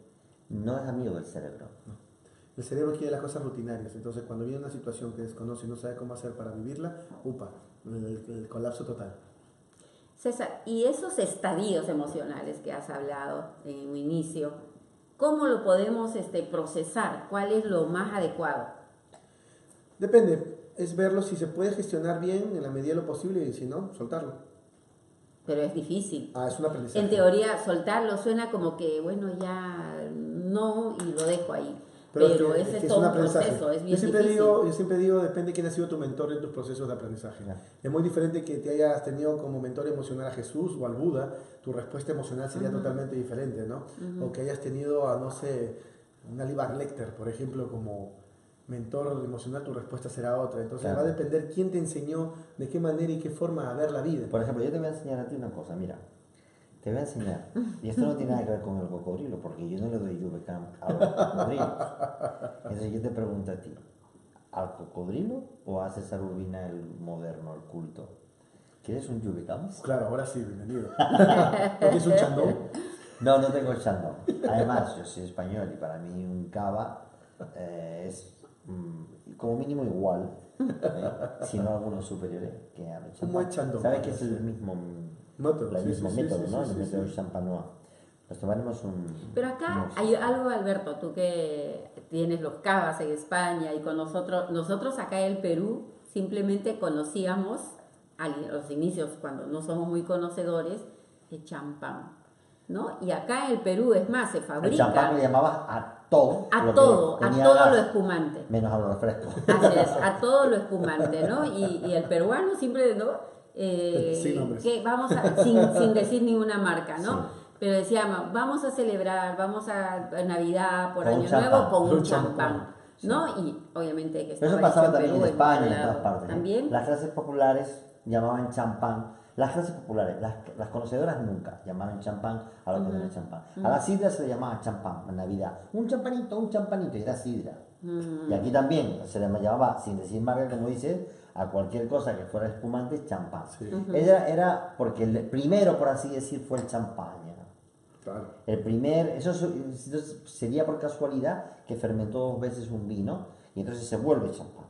no es amigo del cerebro. El cerebro quiere las cosas rutinarias. Entonces cuando viene una situación que desconoce y no sabe cómo hacer para vivirla, el colapso total. César, y esos estadios emocionales que has hablado en un inicio, ¿cómo lo podemos procesar? ¿Cuál es lo más adecuado? Depende, es verlo si se puede gestionar bien en la medida de lo posible y si no, soltarlo. Pero es difícil. Es un aprendizaje. En teoría, soltarlo suena como que, bueno, ya no, y lo dejo ahí. Pero ese es todo un proceso, es bien difícil. Yo siempre digo, depende de quién ha sido tu mentor en tus procesos de aprendizaje. Claro. Es muy diferente que te hayas tenido como mentor emocional a Jesús o al Buda, tu respuesta emocional sería totalmente diferente, ¿no? O que hayas tenido a, no sé, un Aníbal Lecter, por ejemplo, como mentor emocional, tu respuesta será otra. Entonces Claro. va a depender quién te enseñó, de qué manera y qué forma a ver la vida. Por ejemplo, yo te voy a enseñar a ti una cosa, mira. Te voy a enseñar. Y esto no tiene nada que ver con el cocodrilo, porque yo no le doy Yubecam a los cocodrilos. Entonces yo te pregunto a ti, ¿al cocodrilo o a César Urbina el moderno, el culto? ¿Quieres un Yubecam? Claro, ahora sí, bienvenido. ¿No tienes un chandón? No, no tengo chandón. Además, yo soy español y para mí un cava es como mínimo igual, si no algunos superiores que a mi Un buen chandón. ¿Sabes que es el mismo Método, el mismo método, ¿no? sí, El método sí. champanois. Nos tomaremos un... Pero acá hay algo, Alberto, tú que tienes los cavas en España y con nosotros acá en el Perú simplemente conocíamos a los inicios, cuando no somos muy conocedores, de champán, ¿no? Y acá en el Perú, es más, se El fabrica champán le llamabas a todo a lo todo, que a tenía todo gas, lo espumante. menos a los refrescos. Así es, a todo lo espumante, ¿no? Y el peruano siempre, ¿no? Sin nombres. Que vamos a, sin decir ninguna marca, ¿no? Sí. Pero decíamos, vamos a celebrar, vamos a Navidad, por Con un Año champán. Nuevo, con un Un champán, champán, ¿no? Y obviamente que Pero eso estaba pasaba hecho también en Perú, España y otro en todas lado. partes. ¿eh? También. Las clases populares llamaban champán. Las clases populares, las conocedoras nunca llamaban champán a lo que no era champán. A la sidra se le llamaba champán en Navidad. Un champanito, y era sidra. Y aquí también se le llamaba, sin decir marca, como dices, a cualquier cosa que fuera espumante, champán. Sí. Era porque el primero, por así decir, fue el champaña. Claro. El primer, eso sería por casualidad que fermentó 2 veces un vino y entonces se vuelve champán.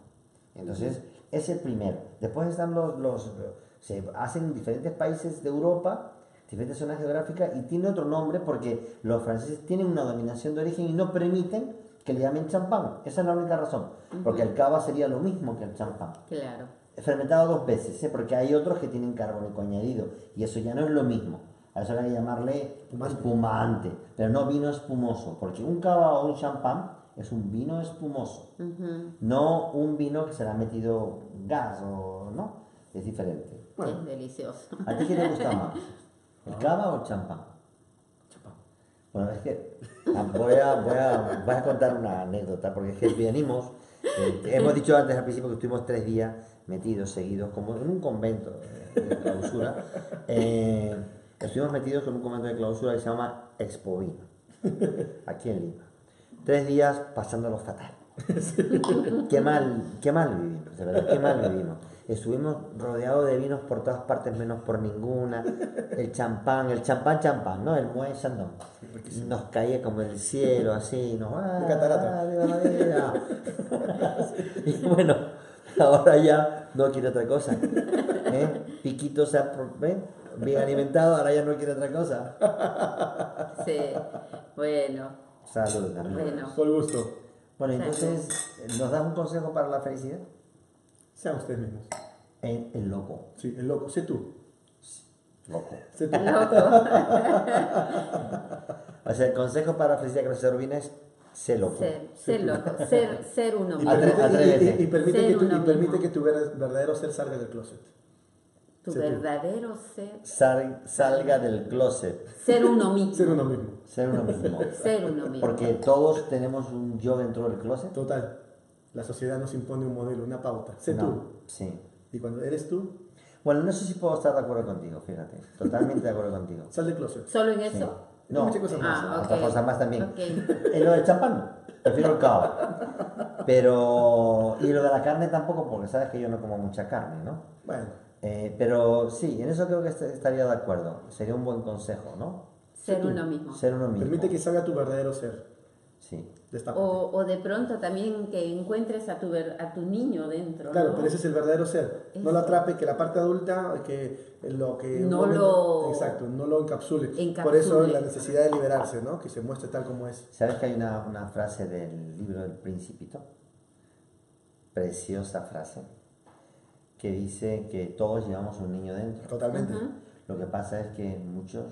Entonces es el primero. Después están se hacen en diferentes países de Europa, diferentes zonas geográficas y tiene otro nombre porque los franceses tienen una dominación de origen y no permiten que le llamen champán. Esa es la única razón. Porque el cava sería lo mismo que el champán. Claro. Fermentado 2 veces, ¿eh? Porque hay otros que tienen carbónico añadido y eso ya no es lo mismo. A eso hay que llamarle espumante, pero no vino espumoso, porque un cava o un champán es un vino espumoso, no un vino que se le ha metido gas o no, es diferente. Es delicioso. ¿A ti qué te gusta más? ¿El cava o el champán? Champán. Bueno, es que voy a contar una anécdota, porque es que venimos, hemos dicho antes al principio que estuvimos 3 días metidos, seguidos, como en un convento de clausura. Estuvimos metidos en un convento de clausura que se llama Expovino, aquí en Lima. 3 días pasándolo fatal. Qué mal vivimos, de verdad, qué mal vivimos. Estuvimos rodeados de vinos por todas partes, menos por ninguna. El champán, ¿no? El Moet Chandon. Nos caía como del cielo, así, De catarata. de maravilla. Y bueno, ahora ya no quiere otra cosa. Piquito se ha, bien alimentado, ahora ya no quiere otra cosa. Sí, bueno, Salud, amigos. bueno. Por gusto. Bueno, entonces, ¿nos das un consejo para la felicidad? Sean ustedes mismos. El loco. Sí, el loco. Sé tú. Loco. Sé tú. Loco. O sea, el consejo para la felicidad que nos Urbina es ser loco. Ser loco, ser uno Y mismo. Atrévete. permite Ser uno que mismo. tu verdadero ser salga del closet. Tu Sé tú. verdadero ser. Salga del closet. Ser uno mismo. Ser uno mismo. Ser uno mismo. Ser uno mismo. Porque todos tenemos un yo dentro del closet. Total. La sociedad nos impone un modelo, una pauta. Sé No, tú. sí. Y cuando eres tú, Bueno, no sé si puedo estar de acuerdo contigo, fíjate. Totalmente de acuerdo contigo. sal del closet. ¿Solo en Sí. eso? No, Muchas cosas más. Ah, otras ok. cosas más también. Ok. En lo del champán, prefiero el cava. Pero, y lo de la carne tampoco, porque sabes que yo no como mucha carne, ¿no? Bueno, Pero sí, en eso creo que estaría de acuerdo. Sería un buen consejo, ¿no? Ser tú. uno mismo. Ser uno mismo. permite que salga tu verdadero ser. Sí. de esta parte. O de pronto también que encuentres a tu niño dentro. Claro, ¿no? pero ese es el verdadero ser. No lo atrape, que la parte adulta, que lo que... No lo- Exacto, no lo encapsule. Encapsule. Por eso la necesidad de liberarse, ¿no? Que se muestre tal como es. ¿Sabes que hay una frase del libro del Principito? Preciosa frase. Que dice que todos llevamos un niño dentro. Totalmente. Ujú. Lo que pasa es que muchos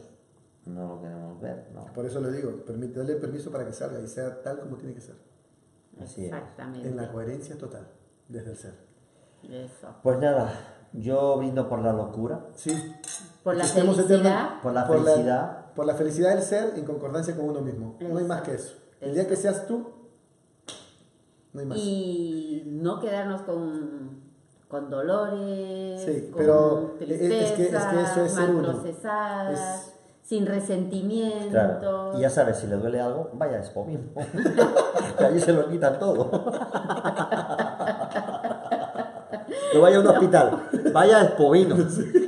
no lo queremos ver, ¿no? Por eso le digo, dale permiso para que salga y sea tal como tiene que ser. Así es. Exactamente. En la coherencia total, desde el ser. Eso. Pues nada, yo brindo por la locura, Sí. Por la Que estemos felicidad. por la Por la- felicidad. Por la felicidad del ser en concordancia con uno mismo. No hay más que eso. El día que seas tú, no hay más. Y no quedarnos con dolores, Sí, con pero es que tristezas, eso es ser mal uno. procesadas, sin resentimiento. Claro. Y ya sabes, si le duele algo, vaya, es por mismo. Allí se lo quitan todo. No vaya a un hospital, vaya a Espovino.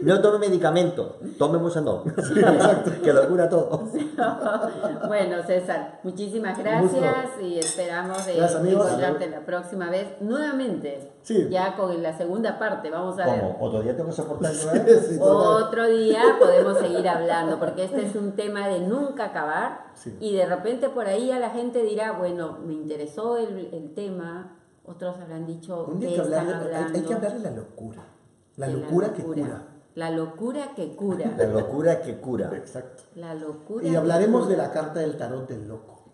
No tome medicamento, tome Musanol. Que lo cura todo. Bueno, César, muchísimas Un gracias y esperamos de Gracias, amigos. encontrarte la próxima vez nuevamente. Sí. Ya con la segunda parte, vamos a ver. ¿Cómo? ¿Otro día tengo que soportar yo, eh? Sí, total. Otro día podemos seguir hablando, porque este es un tema de nunca acabar. Sí. Y de repente por ahí a la gente dirá, bueno, me interesó el tema. Otros habrán dicho, Un día ¿qué hay que están hablar, hay que hablando? hablar de la locura. La De locura que cura. La locura que cura. La locura que cura. Exacto. La locura Y que hablaremos cura. de la carta del tarot del loco.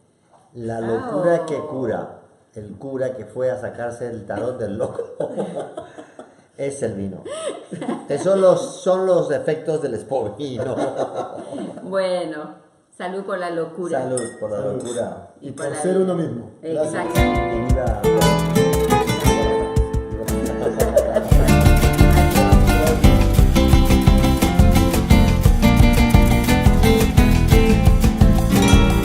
La locura Oh. que cura. El cura que fue a sacarse el tarot del loco. Es el vino. Esos son los defectos del Espovino. Bueno, salud por la locura. Salud por la Salud. locura. Y Y por para ser el- uno mismo. Gracias. Exactamente. Que viva